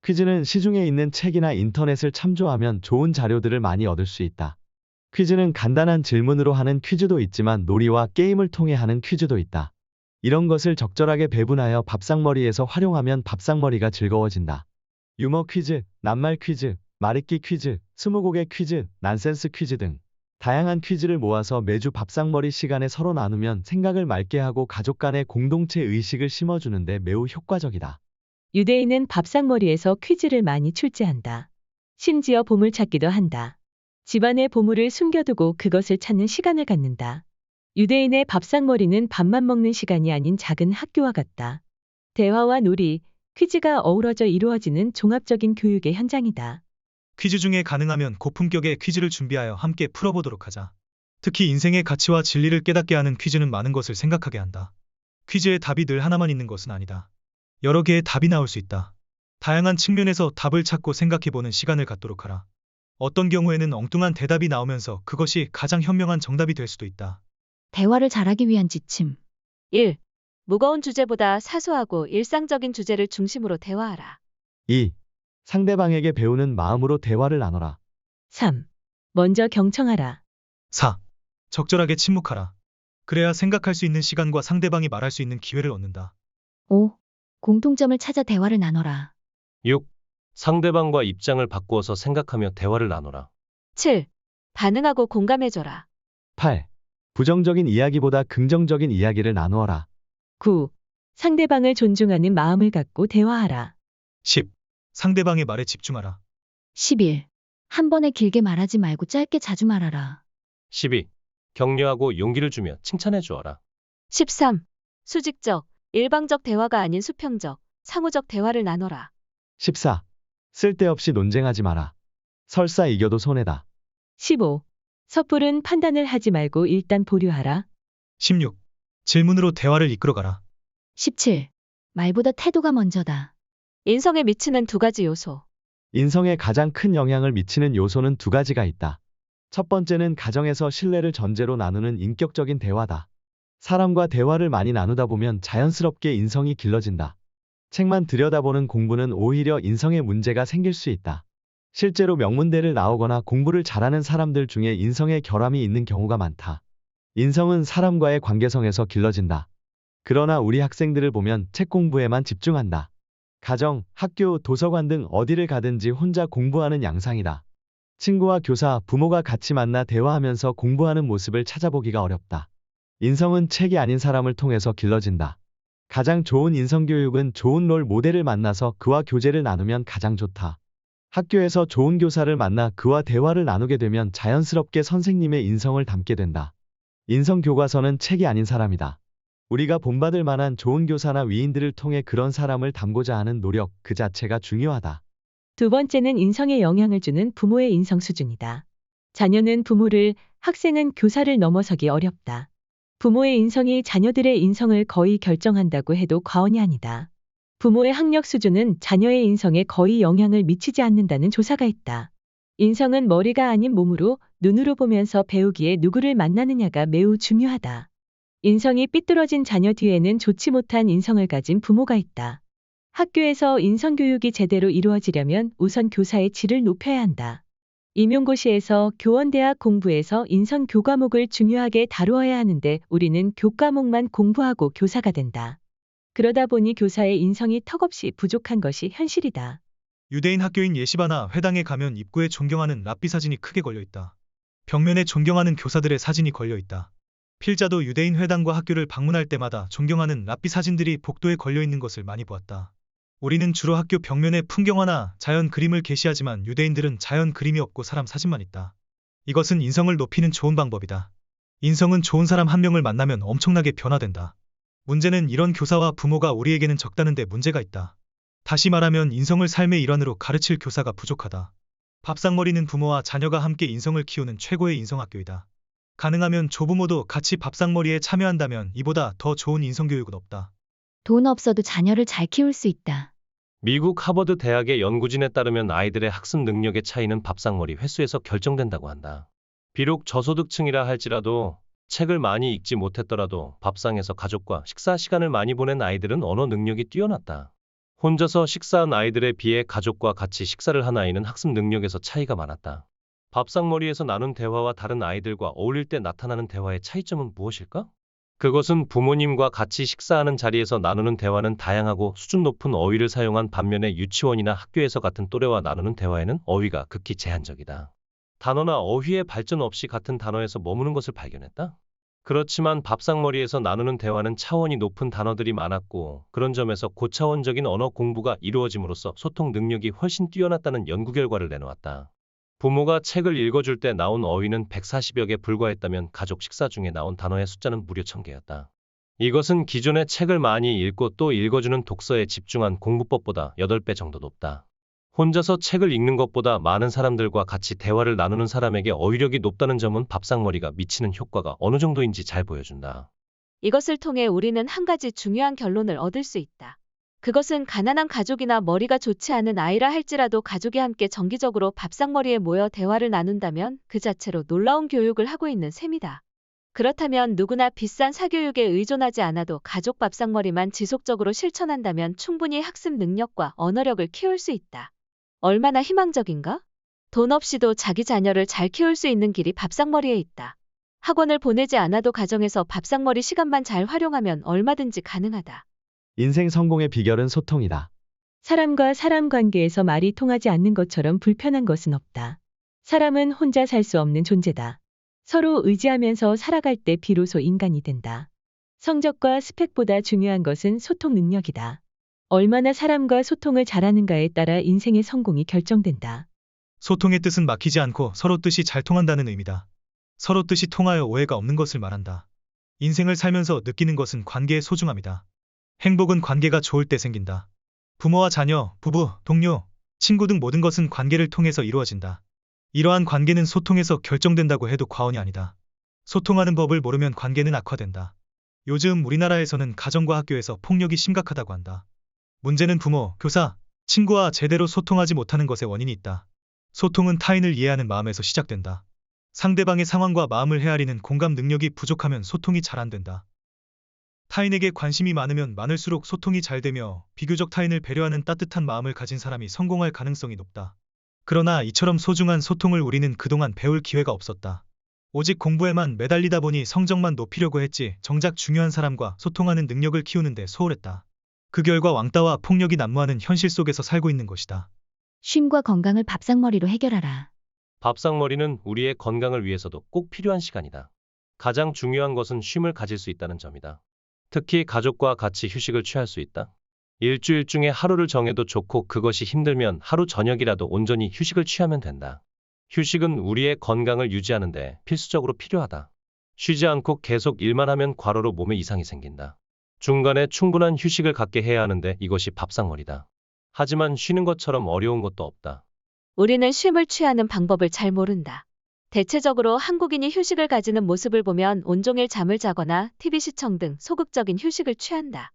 퀴즈는 시중에 있는 책이나 인터넷을 참조하면 좋은 자료들을 많이 얻을 수 있다. 퀴즈는 간단한 질문으로 하는 퀴즈도 있지만 놀이와 게임을 통해 하는 퀴즈도 있다. 이런 것을 적절하게 배분하여 밥상머리에서 활용하면 밥상머리가 즐거워진다. 유머 퀴즈, 낱말 퀴즈, 말잇기 퀴즈, 스무고개 퀴즈, 난센스 퀴즈 등 다양한 퀴즈를 모아서 매주 밥상머리 시간에 서로 나누면 생각을 맑게 하고 가족 간의 공동체 의식을 심어주는데 매우 효과적이다. 유대인은 밥상머리에서 퀴즈를 많이 출제한다. 심지어 보물찾기도 한다. 집안의 보물을 숨겨두고 그것을 찾는 시간을 갖는다. 유대인의 밥상머리는 밥만 먹는 시간이 아닌 작은 학교와 같다. 대화와 놀이, 퀴즈가 어우러져 이루어지는 종합적인 교육의 현장이다. 퀴즈 중에 가능하면 고품격의 퀴즈를 준비하여 함께 풀어보도록 하자. 특히 인생의 가치와 진리를 깨닫게 하는 퀴즈는 많은 것을 생각하게 한다. 퀴즈의 답이 늘 하나만 있는 것은 아니다. 여러 개의 답이 나올 수 있다. 다양한 측면에서 답을 찾고 생각해보는 시간을 갖도록 하라. 어떤 경우에는 엉뚱한 대답이 나오면서 그것이 가장 현명한 정답이 될 수도 있다. 대화를 잘하기 위한 지침. 1. 무거운 주제보다 사소하고 일상적인 주제를 중심으로 대화하라. 2. 상대방에게 배우는 마음으로 대화를 나눠라. 3. 먼저 경청하라. 4. 적절하게 침묵하라. 그래야 생각할 수 있는 시간과 상대방이 말할 수 있는 기회를 얻는다. 5. 공통점을 찾아 대화를 나눠라. 6. 상대방과 입장을 바꾸어서 생각하며 대화를 나눠라. 7. 반응하고 공감해줘라. 8. 부정적인 이야기보다 긍정적인 이야기를 나누어라. 9. 상대방을 존중하는 마음을 갖고 대화하라. 10. 상대방의 말에 집중하라. 11. 한 번에 길게 말하지 말고 짧게 자주 말하라. 12. 격려하고 용기를 주며 칭찬해 주어라. 13. 수직적, 일방적 대화가 아닌 수평적, 상호적 대화를 나눠라. 14. 쓸데없이 논쟁하지 마라. 설사 이겨도 손해다. 15. 섣부른 판단을 하지 말고 일단 보류하라. 16. 질문으로 대화를 이끌어가라. 17. 말보다 태도가 먼저다. 인성에 미치는 두 가지 요소. 인성에 가장 큰 영향을 미치는 요소는 두 가지가 있다. 첫 번째는 가정에서 신뢰를 전제로 나누는 인격적인 대화다. 사람과 대화를 많이 나누다 보면 자연스럽게 인성이 길러진다. 책만 들여다보는 공부는 오히려 인성에 문제가 생길 수 있다. 실제로 명문대를 나오거나 공부를 잘하는 사람들 중에 인성에 결함이 있는 경우가 많다. 인성은 사람과의 관계성에서 길러진다. 그러나 우리 학생들을 보면 책 공부에만 집중한다. 가정, 학교, 도서관 등 어디를 가든지 혼자 공부하는 양상이다. 친구와 교사, 부모가 같이 만나 대화하면서 공부하는 모습을 찾아보기가 어렵다. 인성은 책이 아닌 사람을 통해서 길러진다. 가장 좋은 인성교육은 좋은 롤 모델을 만나서 그와 교제를 나누면 가장 좋다. 학교에서 좋은 교사를 만나 그와 대화를 나누게 되면 자연스럽게 선생님의 인성을 담게 된다. 인성교과서는 책이 아닌 사람이다. 우리가 본받을 만한 좋은 교사나 위인들을 통해 그런 사람을 담고자 하는 노력 그 자체가 중요하다. 두 번째는 인성에 영향을 주는 부모의 인성 수준이다. 자녀는 부모를, 학생은 교사를 넘어서기 어렵다. 부모의 인성이 자녀들의 인성을 거의 결정한다고 해도 과언이 아니다. 부모의 학력 수준은 자녀의 인성에 거의 영향을 미치지 않는다는 조사가 있다. 인성은 머리가 아닌 몸으로, 눈으로 보면서 배우기에 누구를 만나느냐가 매우 중요하다. 인성이 삐뚤어진 자녀 뒤에는 좋지 못한 인성을 가진 부모가 있다. 학교에서 인성교육이 제대로 이루어지려면 우선 교사의 질을 높여야 한다. 임용고시에서 교원대학 공부에서 인성교과목을 중요하게 다루어야 하는데 우리는 교과목만 공부하고 교사가 된다. 그러다 보니 교사의 인성이 턱없이 부족한 것이 현실이다. 유대인 학교인 예시바나 회당에 가면 입구에 존경하는 랍비 사진이 크게 걸려있다. 벽면에 존경하는 교사들의 사진이 걸려있다. 필자도 유대인 회당과 학교를 방문할 때마다 존경하는 랍비 사진들이 복도에 걸려있는 것을 많이 보았다. 우리는 주로 학교 벽면에 풍경화나 자연 그림을 게시하지만 유대인들은 자연 그림이 없고 사람 사진만 있다. 이것은 인성을 높이는 좋은 방법이다. 인성은 좋은 사람 한 명을 만나면 엄청나게 변화된다. 문제는 이런 교사와 부모가 우리에게는 적다는데 문제가 있다. 다시 말하면 인성을 삶의 일환으로 가르칠 교사가 부족하다. 밥상머리는 부모와 자녀가 함께 인성을 키우는 최고의 인성학교이다. 가능하면 조부모도 같이 밥상머리에 참여한다면 이보다 더 좋은 인성교육은 없다. 돈 없어도 자녀를 잘 키울 수 있다. 미국 하버드 대학의 연구진에 따르면 아이들의 학습 능력의 차이는 밥상머리 횟수에서 결정된다고 한다. 비록 저소득층이라 할지라도 책을 많이 읽지 못했더라도 밥상에서 가족과 식사 시간을 많이 보낸 아이들은 언어 능력이 뛰어났다. 혼자서 식사한 아이들에 비해 가족과 같이 식사를 한 아이는 학습 능력에서 차이가 많았다. 밥상머리에서 나눈 대화와 다른 아이들과 어울릴 때 나타나는 대화의 차이점은 무엇일까? 그것은 부모님과 같이 식사하는 자리에서 나누는 대화는 다양하고 수준 높은 어휘를 사용한 반면에 유치원이나 학교에서 같은 또래와 나누는 대화에는 어휘가 극히 제한적이다. 단어나 어휘의 발전 없이 같은 단어에서 머무는 것을 발견했다. 그렇지만 밥상머리에서 나누는 대화는 차원이 높은 단어들이 많았고 그런 점에서 고차원적인 언어 공부가 이루어짐으로써 소통 능력이 훨씬 뛰어났다는 연구 결과를 내놓았다. 부모가 책을 읽어줄 때 나온 어휘는 140여 개 불과했다면 가족 식사 중에 나온 단어의 숫자는 무려 1000개였다. 이것은 기존의 책을 많이 읽고 또 읽어주는 독서에 집중한 공부법보다 8배 정도 높다. 혼자서 책을 읽는 것보다 많은 사람들과 같이 대화를 나누는 사람에게 어휘력이 높다는 점은 밥상머리가 미치는 효과가 어느 정도인지 잘 보여준다. 이것을 통해 우리는 한 가지 중요한 결론을 얻을 수 있다. 그것은 가난한 가족이나 머리가 좋지 않은 아이라 할지라도 가족이 함께 정기적으로 밥상머리에 모여 대화를 나눈다면 그 자체로 놀라운 교육을 하고 있는 셈이다. 그렇다면 누구나 비싼 사교육에 의존하지 않아도 가족 밥상머리만 지속적으로 실천한다면 충분히 학습 능력과 언어력을 키울 수 있다. 얼마나 희망적인가? 돈 없이도 자기 자녀를 잘 키울 수 있는 길이 밥상머리에 있다. 학원을 보내지 않아도 가정에서 밥상머리 시간만 잘 활용하면 얼마든지 가능하다. 인생 성공의 비결은 소통이다. 사람과 사람 관계에서 말이 통하지 않는 것처럼 불편한 것은 없다. 사람은 혼자 살 수 없는 존재다. 서로 의지하면서 살아갈 때 비로소 인간이 된다. 성적과 스펙보다 중요한 것은 소통 능력이다. 얼마나 사람과 소통을 잘하는가에 따라 인생의 성공이 결정된다. 소통의 뜻은 막히지 않고 서로 뜻이 잘 통한다는 의미다. 서로 뜻이 통하여 오해가 없는 것을 말한다. 인생을 살면서 느끼는 것은 관계의 소중함이다. 행복은 관계가 좋을 때 생긴다. 부모와 자녀, 부부, 동료, 친구 등 모든 것은 관계를 통해서 이루어진다. 이러한 관계는 소통에서 결정된다고 해도 과언이 아니다. 소통하는 법을 모르면 관계는 악화된다. 요즘 우리나라에서는 가정과 학교에서 폭력이 심각하다고 한다. 문제는 부모, 교사, 친구와 제대로 소통하지 못하는 것에 원인이 있다. 소통은 타인을 이해하는 마음에서 시작된다. 상대방의 상황과 마음을 헤아리는 공감 능력이 부족하면 소통이 잘 안 된다. 타인에게 관심이 많으면 많을수록 소통이 잘 되며 비교적 타인을 배려하는 따뜻한 마음을 가진 사람이 성공할 가능성이 높다. 그러나 이처럼 소중한 소통을 우리는 그동안 배울 기회가 없었다. 오직 공부에만 매달리다 보니 성적만 높이려고 했지 정작 중요한 사람과 소통하는 능력을 키우는데 소홀했다. 그 결과 왕따와 폭력이 난무하는 현실 속에서 살고 있는 것이다. 쉼과 건강을 밥상머리로 해결하라. 밥상머리는 우리의 건강을 위해서도 꼭 필요한 시간이다. 가장 중요한 것은 쉼을 가질 수 있다는 점이다. 특히 가족과 같이 휴식을 취할 수 있다. 일주일 중에 하루를 정해도 좋고 그것이 힘들면 하루 저녁이라도 온전히 휴식을 취하면 된다. 휴식은 우리의 건강을 유지하는데 필수적으로 필요하다. 쉬지 않고 계속 일만 하면 과로로 몸에 이상이 생긴다. 중간에 충분한 휴식을 갖게 해야 하는데 이것이 밥상머리다. 하지만 쉬는 것처럼 어려운 것도 없다. 우리는 쉼을 취하는 방법을 잘 모른다. 대체적으로 한국인이 휴식을 가지는 모습을 보면 온종일 잠을 자거나 TV 시청 등 소극적인 휴식을 취한다.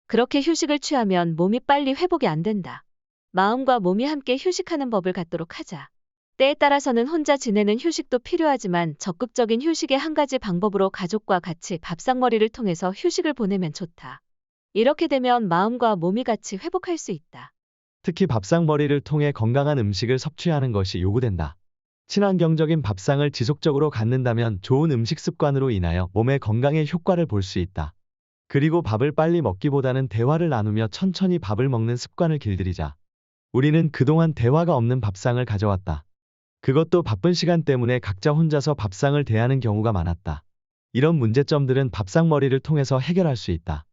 그렇게 휴식을 취하면 몸이 빨리 회복이 안 된다. 마음과 몸이 함께 휴식하는 법을 갖도록 하자. 때에 따라서는 혼자 지내는 휴식도 필요하지만 적극적인 휴식의 한 가지 방법으로 가족과 같이 밥상머리를 통해서 휴식을 보내면 좋다. 이렇게 되면 마음과 몸이 같이 회복할 수 있다. 특히 밥상머리를 통해 건강한 음식을 섭취하는 것이 요구된다. 친환경적인 밥상을 지속적으로 갖는다면 좋은 음식 습관으로 인하여 몸의 건강에 효과를 볼 수 있다. 그리고 밥을 빨리 먹기보다는 대화를 나누며 천천히 밥을 먹는 습관을 길들이자. 우리는 그동안 대화가 없는 밥상을 가져왔다. 그것도 바쁜 시간 때문에 각자 혼자서 밥상을 대하는 경우가 많았다. 이런 문제점들은 밥상머리를 통해서 해결할 수 있다.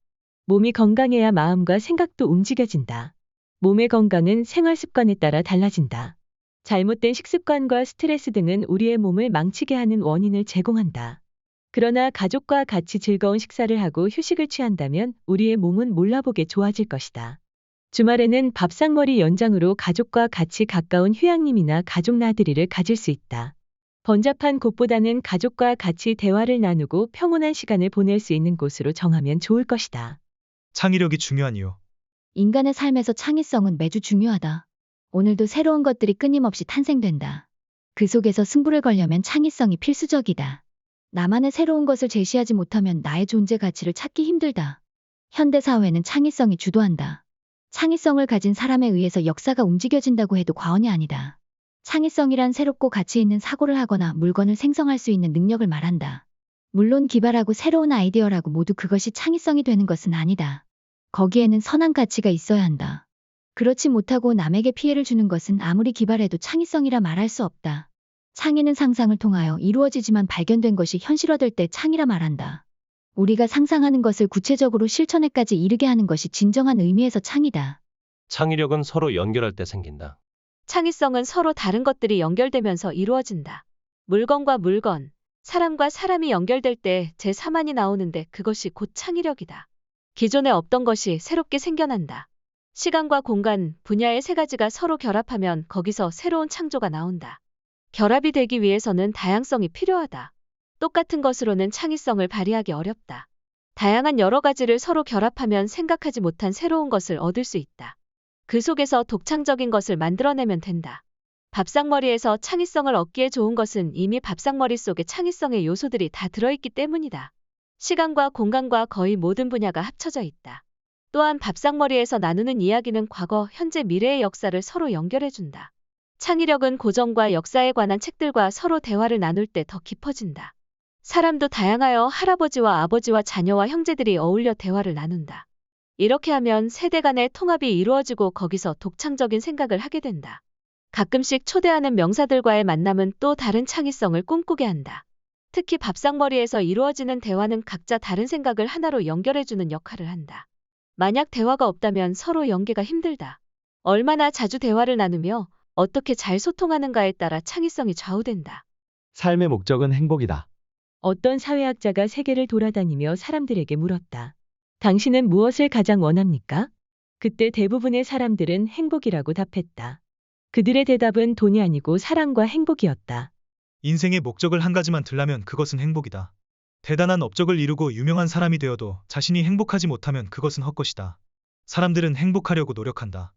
몸이 건강해야 마음과 생각도 움직여진다. 몸의 건강은 생활 습관에 따라 달라진다. 잘못된 식습관과 스트레스 등은 우리의 몸을 망치게 하는 원인을 제공한다. 그러나 가족과 같이 즐거운 식사를 하고 휴식을 취한다면 우리의 몸은 몰라보게 좋아질 것이다. 주말에는 밥상머리 연장으로 가족과 같이 가까운 휴양림이나 가족 나들이를 가질 수 있다. 번잡한 곳보다는 가족과 같이 대화를 나누고 평온한 시간을 보낼 수 있는 곳으로 정하면 좋을 것이다. 창의력이 중요한 이유. 인간의 삶에서 창의성은 매주 중요하다. 오늘도 새로운 것들이 끊임없이 탄생된다. 그 속에서 승부를 걸려면 창의성이 필수적이다. 나만의 새로운 것을 제시하지 못하면 나의 존재 가치를 찾기 힘들다. 현대 사회는 창의성이 주도한다. 창의성을 가진 사람에 의해서 역사가 움직여진다고 해도 과언이 아니다. 창의성이란 새롭고 가치 있는 사고를 하거나 물건을 생성할 수 있는 능력을 말한다. 물론 기발하고 새로운 아이디어라고 모두 그것이 창의성이 되는 것은 아니다. 거기에는 선한 가치가 있어야 한다. 그렇지 못하고 남에게 피해를 주는 것은 아무리 기발해도 창의성이라 말할 수 없다. 창의는 상상을 통하여 이루어지지만 발견된 것이 현실화될 때 창의라 말한다. 우리가 상상하는 것을 구체적으로 실천에까지 이르게 하는 것이 진정한 의미에서 창의다. 창의력은 서로 연결할 때 생긴다. 창의성은 서로 다른 것들이 연결되면서 이루어진다. 물건과 물건, 사람과 사람이 연결될 때 제3안이 나오는데 그것이 곧 창의력이다. 기존에 없던 것이 새롭게 생겨난다. 시간과 공간, 분야의 세 가지가 서로 결합하면 거기서 새로운 창조가 나온다. 결합이 되기 위해서는 다양성이 필요하다. 똑같은 것으로는 창의성을 발휘하기 어렵다. 다양한 여러 가지를 서로 결합하면 생각하지 못한 새로운 것을 얻을 수 있다. 그 속에서 독창적인 것을 만들어내면 된다. 밥상머리에서 창의성을 얻기에 좋은 것은 이미 밥상머리 속에 창의성의 요소들이 다 들어있기 때문이다. 시간과 공간과 거의 모든 분야가 합쳐져 있다. 또한 밥상머리에서 나누는 이야기는 과거, 현재, 미래의 역사를 서로 연결해준다. 창의력은 고전과 역사에 관한 책들과 서로 대화를 나눌 때 더 깊어진다. 사람도 다양하여 할아버지와 아버지와 자녀와 형제들이 어울려 대화를 나눈다. 이렇게 하면 세대 간의 통합이 이루어지고 거기서 독창적인 생각을 하게 된다. 가끔씩 초대하는 명사들과의 만남은 또 다른 창의성을 꿈꾸게 한다. 특히 밥상머리에서 이루어지는 대화는 각자 다른 생각을 하나로 연결해주는 역할을 한다. 만약 대화가 없다면 서로 연계가 힘들다. 얼마나 자주 대화를 나누며 어떻게 잘 소통하는가에 따라 창의성이 좌우된다. 삶의 목적은 행복이다. 어떤 사회학자가 세계를 돌아다니며 사람들에게 물었다. 당신은 무엇을 가장 원합니까? 그때 대부분의 사람들은 행복이라고 답했다. 그들의 대답은 돈이 아니고 사랑과 행복이었다. 인생의 목적을 한 가지만 들라면 그것은 행복이다. 대단한 업적을 이루고 유명한 사람이 되어도 자신이 행복하지 못하면 그것은 헛것이다. 사람들은 행복하려고 노력한다.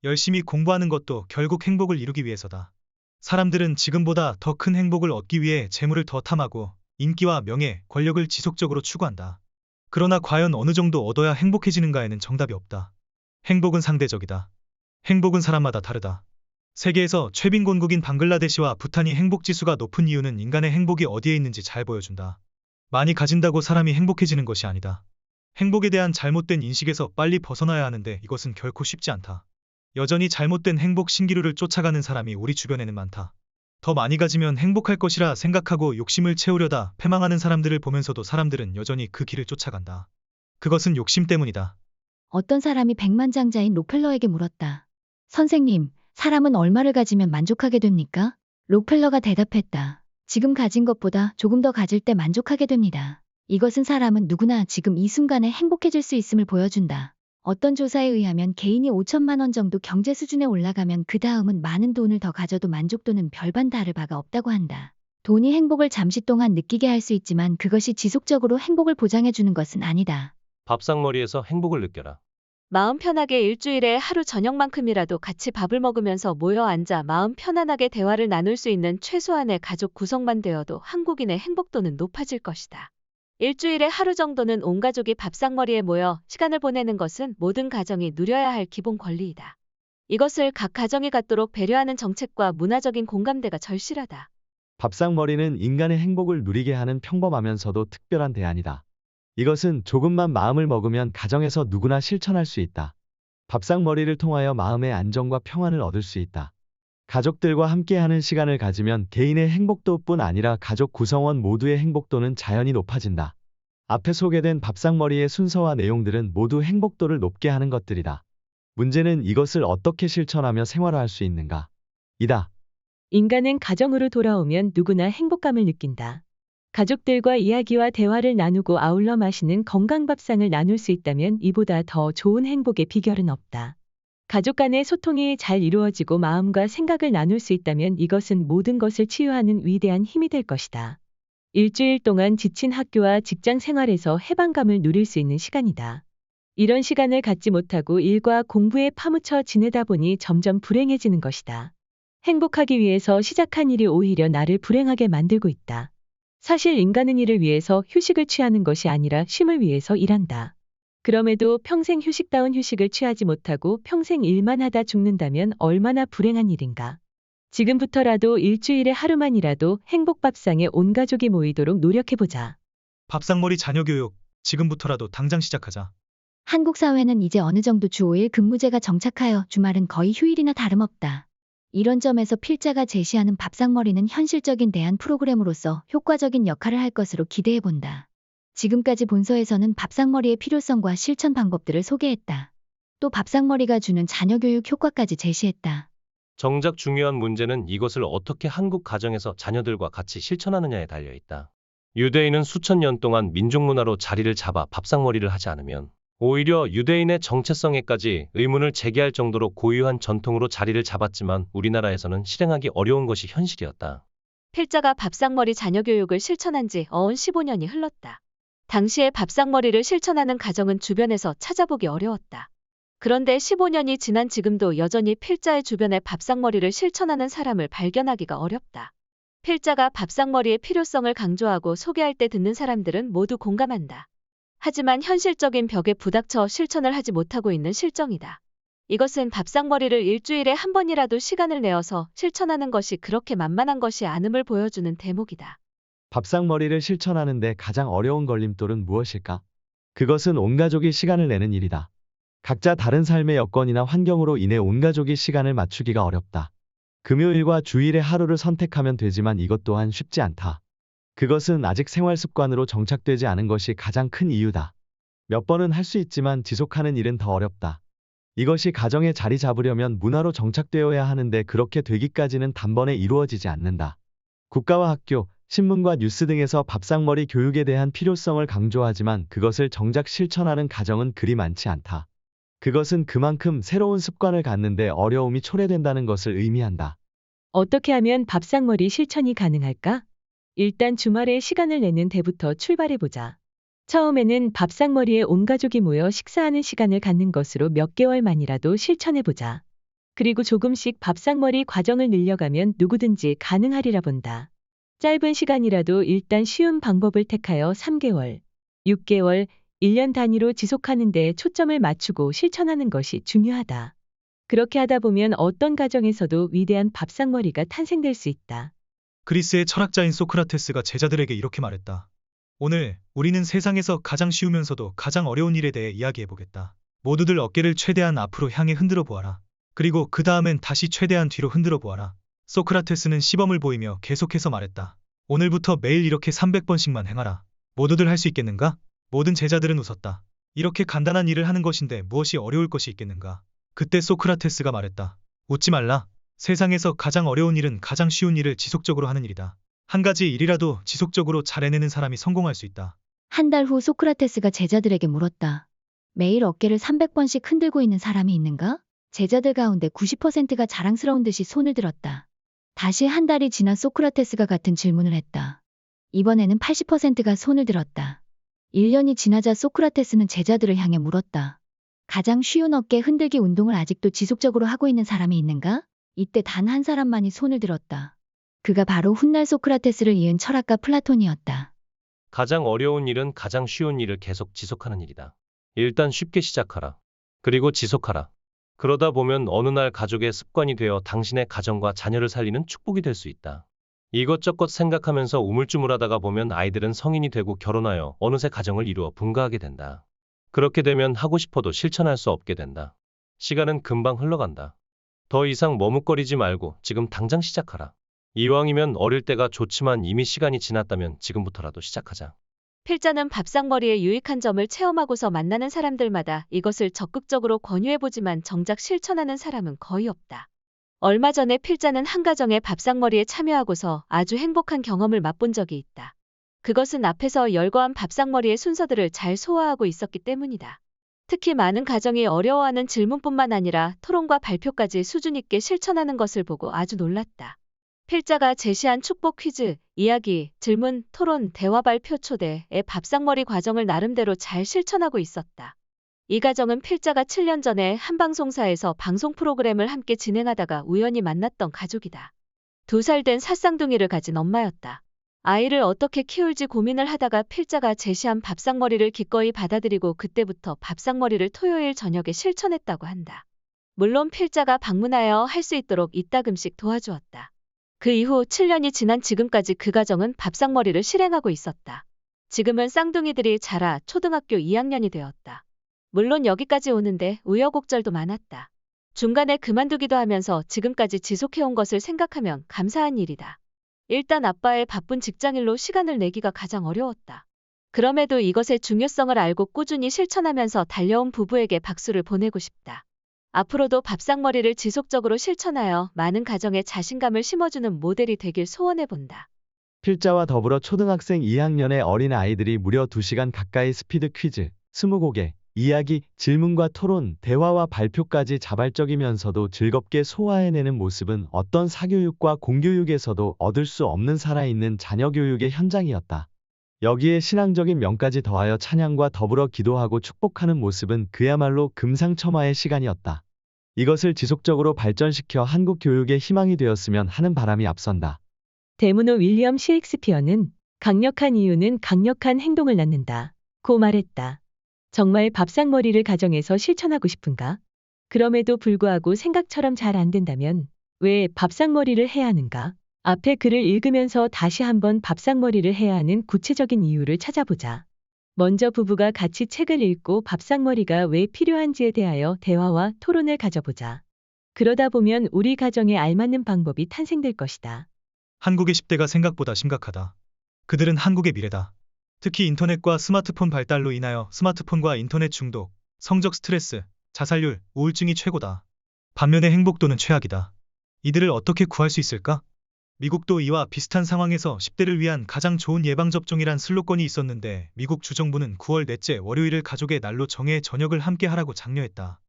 열심히 공부하는 것도 결국 행복을 이루기 위해서다. 사람들은 지금보다 더 큰 행복을 얻기 위해 재물을 더 탐하고 인기와 명예, 권력을 지속적으로 추구한다. 그러나 과연 어느 정도 얻어야 행복해지는가에는 정답이 없다. 행복은 상대적이다. 행복은 사람마다 다르다. 세계에서 최빈곤국인 방글라데시와 부탄이 행복지수가 높은 이유는 인간의 행복이 어디에 있는지 잘 보여준다. 많이 가진다고 사람이 행복해지는 것이 아니다. 행복에 대한 잘못된 인식에서 빨리 벗어나야 하는데 이것은 결코 쉽지 않다. 여전히 잘못된 행복 신기루를 쫓아가는 사람이 우리 주변에는 많다. 더 많이 가지면 행복할 것이라 생각하고 욕심을 채우려다 패망하는 사람들을 보면서도 사람들은 여전히 그 길을 쫓아간다. 그것은 욕심 때문이다. 어떤 사람이 백만장자인 록펠러에게 물었다. 선생님, 사람은 얼마를 가지면 만족하게 됩니까? 록펠러가 대답했다. 지금 가진 것보다 조금 더 가질 때 만족하게 됩니다. 이것은 사람은 누구나 지금 이 순간에 행복해질 수 있음을 보여준다. 어떤 조사에 의하면 개인이 5천만 원 정도 경제 수준에 올라가면 그 다음은 많은 돈을 더 가져도 만족도는 별반 다를 바가 없다고 한다. 돈이 행복을 잠시 동안 느끼게 할 수 있지만 그것이 지속적으로 행복을 보장해주는 것은 아니다. 밥상머리에서 행복을 느껴라. 마음 편하게 일주일에 하루 저녁만큼이라도 같이 밥을 먹으면서 모여 앉아 마음 편안하게 대화를 나눌 수 있는 최소한의 가족 구성만 되어도 한국인의 행복도는 높아질 것이다. 일주일에 하루 정도는 온 가족이 밥상머리에 모여 시간을 보내는 것은 모든 가정이 누려야 할 기본 권리이다. 이것을 각 가정이 갖도록 배려하는 정책과 문화적인 공감대가 절실하다. 밥상머리는 인간의 행복을 누리게 하는 평범하면서도 특별한 대안이다. 이것은 조금만 마음을 먹으면 가정에서 누구나 실천할 수 있다. 밥상머리를 통하여 마음의 안정과 평안을 얻을 수 있다. 가족들과 함께하는 시간을 가지면 개인의 행복도뿐 아니라 가족 구성원 모두의 행복도는 자연히 높아진다. 앞에 소개된 밥상머리의 순서와 내용들은 모두 행복도를 높게 하는 것들이다. 문제는 이것을 어떻게 실천하며 생활화할 수 있는가? 이다. 인간은 가정으로 돌아오면 누구나 행복감을 느낀다. 가족들과 이야기와 대화를 나누고 아울러 마시는 건강밥상을 나눌 수 있다면 이보다 더 좋은 행복의 비결은 없다. 가족 간의 소통이 잘 이루어지고 마음과 생각을 나눌 수 있다면 이것은 모든 것을 치유하는 위대한 힘이 될 것이다. 일주일 동안 지친 학교와 직장 생활에서 해방감을 누릴 수 있는 시간이다. 이런 시간을 갖지 못하고 일과 공부에 파묻혀 지내다 보니 점점 불행해지는 것이다. 행복하기 위해서 시작한 일이 오히려 나를 불행하게 만들고 있다. 사실 인간은 일을 위해서 휴식을 취하는 것이 아니라 쉼을 위해서 일한다. 그럼에도 평생 휴식다운 휴식을 취하지 못하고 평생 일만 하다 죽는다면 얼마나 불행한 일인가. 지금부터라도 일주일에 하루만이라도 행복밥상에 온 가족이 모이도록 노력해보자. 밥상머리 자녀교육, 지금부터라도 당장 시작하자. 한국 사회는 이제 어느 정도 주 5일 근무제가 정착하여 주말은 거의 휴일이나 다름없다. 이런 점에서 필자가 제시하는 밥상머리는 현실적인 대안 프로그램으로서 효과적인 역할을 할 것으로 기대해본다. 지금까지 본서에서는 밥상머리의 필요성과 실천 방법들을 소개했다. 또 밥상머리가 주는 자녀교육 효과까지 제시했다. 정작 중요한 문제는 이것을 어떻게 한국 가정에서 자녀들과 같이 실천하느냐에 달려 있다. 유대인은 수천 년 동안 민족 문화로 자리를 잡아 밥상머리를 하지 않으면 오히려 유대인의 정체성에까지 의문을 제기할 정도로 고유한 전통으로 자리를 잡았지만 우리나라에서는 실행하기 어려운 것이 현실이었다. 필자가 밥상머리 자녀 교육을 실천한 지 어언 15년이 흘렀다. 당시에 밥상머리를 실천하는 가정은 주변에서 찾아보기 어려웠다. 그런데 15년이 지난 지금도 여전히 필자의 주변에 밥상머리를 실천하는 사람을 발견하기가 어렵다. 필자가 밥상머리의 필요성을 강조하고 소개할 때 듣는 사람들은 모두 공감한다. 하지만 현실적인 벽에 부닥쳐 실천을 하지 못하고 있는 실정이다. 이것은 밥상머리를 일주일에 한 번이라도 시간을 내어서 실천하는 것이 그렇게 만만한 것이 아님을 보여주는 대목이다. 밥상머리를 실천하는데 가장 어려운 걸림돌은 무엇일까? 그것은 온 가족이 시간을 내는 일이다. 각자 다른 삶의 여건이나 환경으로 인해 온 가족이 시간을 맞추기가 어렵다. 금요일과 주일의 하루를 선택하면 되지만 이것 또한 쉽지 않다. 그것은 아직 생활 습관으로 정착되지 않은 것이 가장 큰 이유다. 몇 번은 할 수 있지만 지속하는 일은 더 어렵다. 이것이 가정에 자리 잡으려면 문화로 정착되어야 하는데 그렇게 되기까지는 단번에 이루어지지 않는다. 국가와 학교, 신문과 뉴스 등에서 밥상머리 교육에 대한 필요성을 강조하지만 그것을 정작 실천하는 가정은 그리 많지 않다. 그것은 그만큼 새로운 습관을 갖는데 어려움이 초래된다는 것을 의미한다. 어떻게 하면 밥상머리 실천이 가능할까? 일단 주말에 시간을 내는 데부터 출발해보자. 처음에는 밥상머리에 온 가족이 모여 식사하는 시간을 갖는 것으로 몇 개월만이라도 실천해보자. 그리고 조금씩 밥상머리 과정을 늘려가면 누구든지 가능하리라 본다. 짧은 시간이라도 일단 쉬운 방법을 택하여 3개월, 6개월, 1년 단위로 지속하는 데 초점을 맞추고 실천하는 것이 중요하다. 그렇게 하다 보면 어떤 가정에서도 위대한 밥상머리가 탄생될 수 있다. 그리스의 철학자인 소크라테스가 제자들에게 이렇게 말했다. 오늘 우리는 세상에서 가장 쉬우면서도 가장 어려운 일에 대해 이야기해보겠다. 모두들 어깨를 최대한 앞으로 향해 흔들어 보아라. 그리고 그 다음엔 다시 최대한 뒤로 흔들어 보아라. 소크라테스는 시범을 보이며 계속해서 말했다. 오늘부터 매일 이렇게 300번씩만 행하라. 모두들 할 수 있겠는가? 모든 제자들은 웃었다. 이렇게 간단한 일을 하는 것인데 무엇이 어려울 것이 있겠는가? 그때 소크라테스가 말했다. 웃지 말라. 세상에서 가장 어려운 일은 가장 쉬운 일을 지속적으로 하는 일이다. 한 가지 일이라도 지속적으로 잘 해내는 사람이 성공할 수 있다. 한 달 후 소크라테스가 제자들에게 물었다. 매일 어깨를 300번씩 흔들고 있는 사람이 있는가? 제자들 가운데 90%가 자랑스러운 듯이 손을 들었다. 다시 한 달이 지나 소크라테스가 같은 질문을 했다. 이번에는 80%가 손을 들었다. 1년이 지나자 소크라테스는 제자들을 향해 물었다. 가장 쉬운 어깨 흔들기 운동을 아직도 지속적으로 하고 있는 사람이 있는가? 이때 단 한 사람만이 손을 들었다. 그가 바로 훗날 소크라테스를 이은 철학가 플라톤이었다. 가장 어려운 일은 가장 쉬운 일을 계속 지속하는 일이다. 일단 쉽게 시작하라. 그리고 지속하라. 그러다 보면 어느 날 가족의 습관이 되어 당신의 가정과 자녀를 살리는 축복이 될 수 있다. 이것저것 생각하면서 우물쭈물하다가 보면 아이들은 성인이 되고 결혼하여 어느새 가정을 이루어 분가하게 된다. 그렇게 되면 하고 싶어도 실천할 수 없게 된다. 시간은 금방 흘러간다. 더 이상 머뭇거리지 말고 지금 당장 시작하라. 이왕이면 어릴 때가 좋지만 이미 시간이 지났다면 지금부터라도 시작하자. 필자는 밥상머리의 유익한 점을 체험하고서 만나는 사람들마다 이것을 적극적으로 권유해보지만 정작 실천하는 사람은 거의 없다. 얼마 전에 필자는 한 가정의 밥상머리에 참여하고서 아주 행복한 경험을 맛본 적이 있다. 그것은 앞에서 열거한 밥상머리의 순서들을 잘 소화하고 있었기 때문이다. 특히 많은 가정이 어려워하는 질문뿐만 아니라 토론과 발표까지 수준 있게 실천하는 것을 보고 아주 놀랐다. 필자가 제시한 축복 퀴즈, 이야기, 질문, 토론, 대화 발표 초대의 밥상머리 과정을 나름대로 잘 실천하고 있었다. 이 가정은 필자가 7년 전에 한 방송사에서 방송 프로그램을 함께 진행하다가 우연히 만났던 가족이다. 2살 된 사쌍둥이를 가진 엄마였다. 아이를 어떻게 키울지 고민을 하다가 필자가 제시한 밥상머리를 기꺼이 받아들이고 그때부터 밥상머리를 토요일 저녁에 실천했다고 한다. 물론 필자가 방문하여 할 수 있도록 이따금씩 도와주었다. 그 이후 7년이 지난 지금까지 그 가정은 밥상머리를 실행하고 있었다. 지금은 쌍둥이들이 자라 초등학교 2학년이 되었다. 물론 여기까지 오는데 우여곡절도 많았다. 중간에 그만두기도 하면서 지금까지 지속해온 것을 생각하면 감사한 일이다. 일단 아빠의 바쁜 직장일로 시간을 내기가 가장 어려웠다. 그럼에도 이것의 중요성을 알고 꾸준히 실천하면서 달려온 부부에게 박수를 보내고 싶다. 앞으로도 밥상머리를 지속적으로 실천하여 많은 가정에 자신감을 심어주는 모델이 되길 소원해본다. 필자와 더불어 초등학생 2학년의 어린 아이들이 무려 2시간 가까이 스피드 퀴즈, 스무고개, 이야기, 질문과 토론, 대화와 발표까지 자발적이면서도 즐겁게 소화해내는 모습은 어떤 사교육과 공교육에서도 얻을 수 없는 살아있는 자녀교육의 현장이었다. 여기에 신앙적인 면까지 더하여 찬양과 더불어 기도하고 축복하는 모습은 그야말로 금상첨화의 시간이었다. 이것을 지속적으로 발전시켜 한국 교육의 희망이 되었으면 하는 바람이 앞선다. 대문호 윌리엄 셰익스피어는 강력한 이유는 강력한 행동을 낳는다. 고 말했다. 정말 밥상머리를 가정에서 실천하고 싶은가? 그럼에도 불구하고 생각처럼 잘 안 된다면 왜 밥상머리를 해야 하는가? 앞에 글을 읽으면서 다시 한번 밥상머리를 해야 하는 구체적인 이유를 찾아보자. 먼저 부부가 같이 책을 읽고 밥상머리가 왜 필요한지에 대하여 대화와 토론을 가져보자. 그러다 보면 우리 가정에 알맞는 방법이 탄생될 것이다. 한국의 10대가 생각보다 심각하다. 그들은 한국의 미래다. 특히 인터넷과 스마트폰 발달로 인하여 스마트폰과 인터넷 중독, 성적 스트레스, 자살률, 우울증이 최고다. 반면에 행복도는 최악이다. 이들을 어떻게 구할 수 있을까? 미국도 이와 비슷한 상황에서 10대를 위한 가장 좋은 예방접종이란 슬로건이 있었는데 미국 주정부는 9월 넷째 월요일을 가족의 날로 정해 저녁을 함께 하라고 장려했다.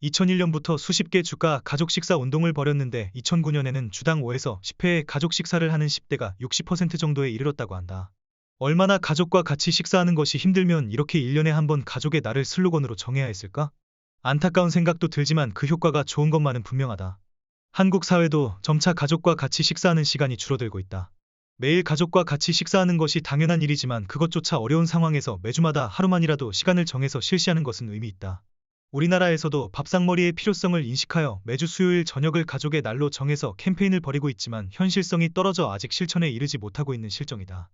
2001년부터 수십 개 주가 가족 식사 운동을 벌였는데 2009년에는 주당 5에서 10회의 가족 식사를 하는 10대가 60% 정도에 이르렀다고 한다. 얼마나 가족과 같이 식사하는 것이 힘들면 이렇게 1년에 한 번 가족의 날을 슬로건으로 정해야 했을까? 안타까운 생각도 들지만 그 효과가 좋은 것만은 분명하다. 한국 사회도 점차 가족과 같이 식사하는 시간이 줄어들고 있다. 매일 가족과 같이 식사하는 것이 당연한 일이지만 그것조차 어려운 상황에서 매주마다 하루만이라도 시간을 정해서 실시하는 것은 의미 있다. 우리나라에서도 밥상머리의 필요성을 인식하여 매주 수요일 저녁을 가족의 날로 정해서 캠페인을 벌이고 있지만 현실성이 떨어져 아직 실천에 이르지 못하고 있는 실정이다.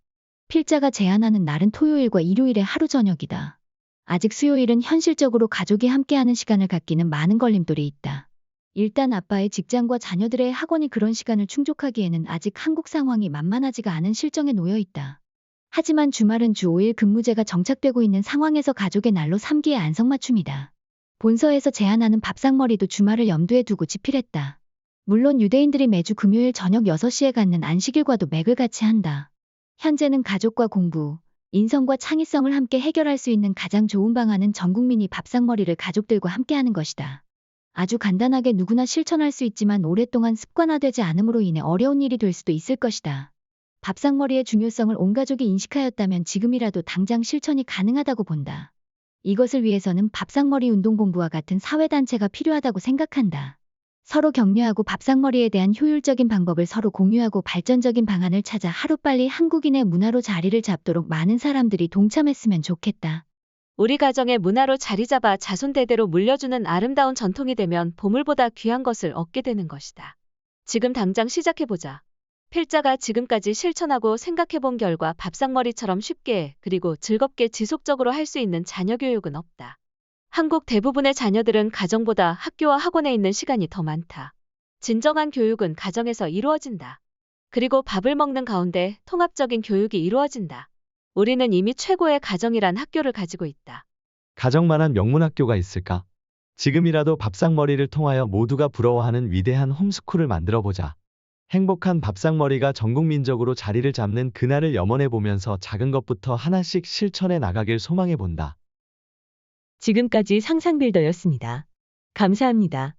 필자가 제안하는 날은 토요일과 일요일의 하루 저녁이다. 아직 수요일은 현실적으로 가족이 함께하는 시간을 갖기는 많은 걸림돌이 있다. 일단 아빠의 직장과 자녀들의 학원이 그런 시간을 충족하기에는 아직 한국 상황이 만만하지가 않은 실정에 놓여 있다. 하지만 주말은 주 5일 근무제가 정착되고 있는 상황에서 가족의 날로 삼기에 안성맞춤이다. 본서에서 제안하는 밥상머리도 주말을 염두에 두고 집필했다. 물론 유대인들이 매주 금요일 저녁 6시에 갖는 안식일과도 맥을 같이 한다. 현재는 가족과 공부, 인성과 창의성을 함께 해결할 수 있는 가장 좋은 방안은 전 국민이 밥상머리를 가족들과 함께하는 것이다. 아주 간단하게 누구나 실천할 수 있지만 오랫동안 습관화되지 않음으로 인해 어려운 일이 될 수도 있을 것이다. 밥상머리의 중요성을 온 가족이 인식하였다면 지금이라도 당장 실천이 가능하다고 본다. 이것을 위해서는 밥상머리 운동본부와 같은 사회단체가 필요하다고 생각한다. 서로 격려하고 밥상머리에 대한 효율적인 방법을 서로 공유하고 발전적인 방안을 찾아 하루빨리 한국인의 문화로 자리를 잡도록 많은 사람들이 동참했으면 좋겠다. 우리 가정의 문화로 자리 잡아 자손대대로 물려주는 아름다운 전통이 되면 보물보다 귀한 것을 얻게 되는 것이다. 지금 당장 시작해보자. 필자가 지금까지 실천하고 생각해본 결과 밥상머리처럼 쉽게 그리고 즐겁게 지속적으로 할 수 있는 자녀 교육은 없다. 한국 대부분의 자녀들은 가정보다 학교와 학원에 있는 시간이 더 많다. 진정한 교육은 가정에서 이루어진다. 그리고 밥을 먹는 가운데 통합적인 교육이 이루어진다. 우리는 이미 최고의 가정이란 학교를 가지고 있다. 가정만한 명문학교가 있을까? 지금이라도 밥상머리를 통하여 모두가 부러워하는 위대한 홈스쿨을 만들어보자. 행복한 밥상머리가 전국민적으로 자리를 잡는 그날을 염원해 보면서 작은 것부터 하나씩 실천해 나가길 소망해 본다. 지금까지 상상빌더였습니다. 감사합니다.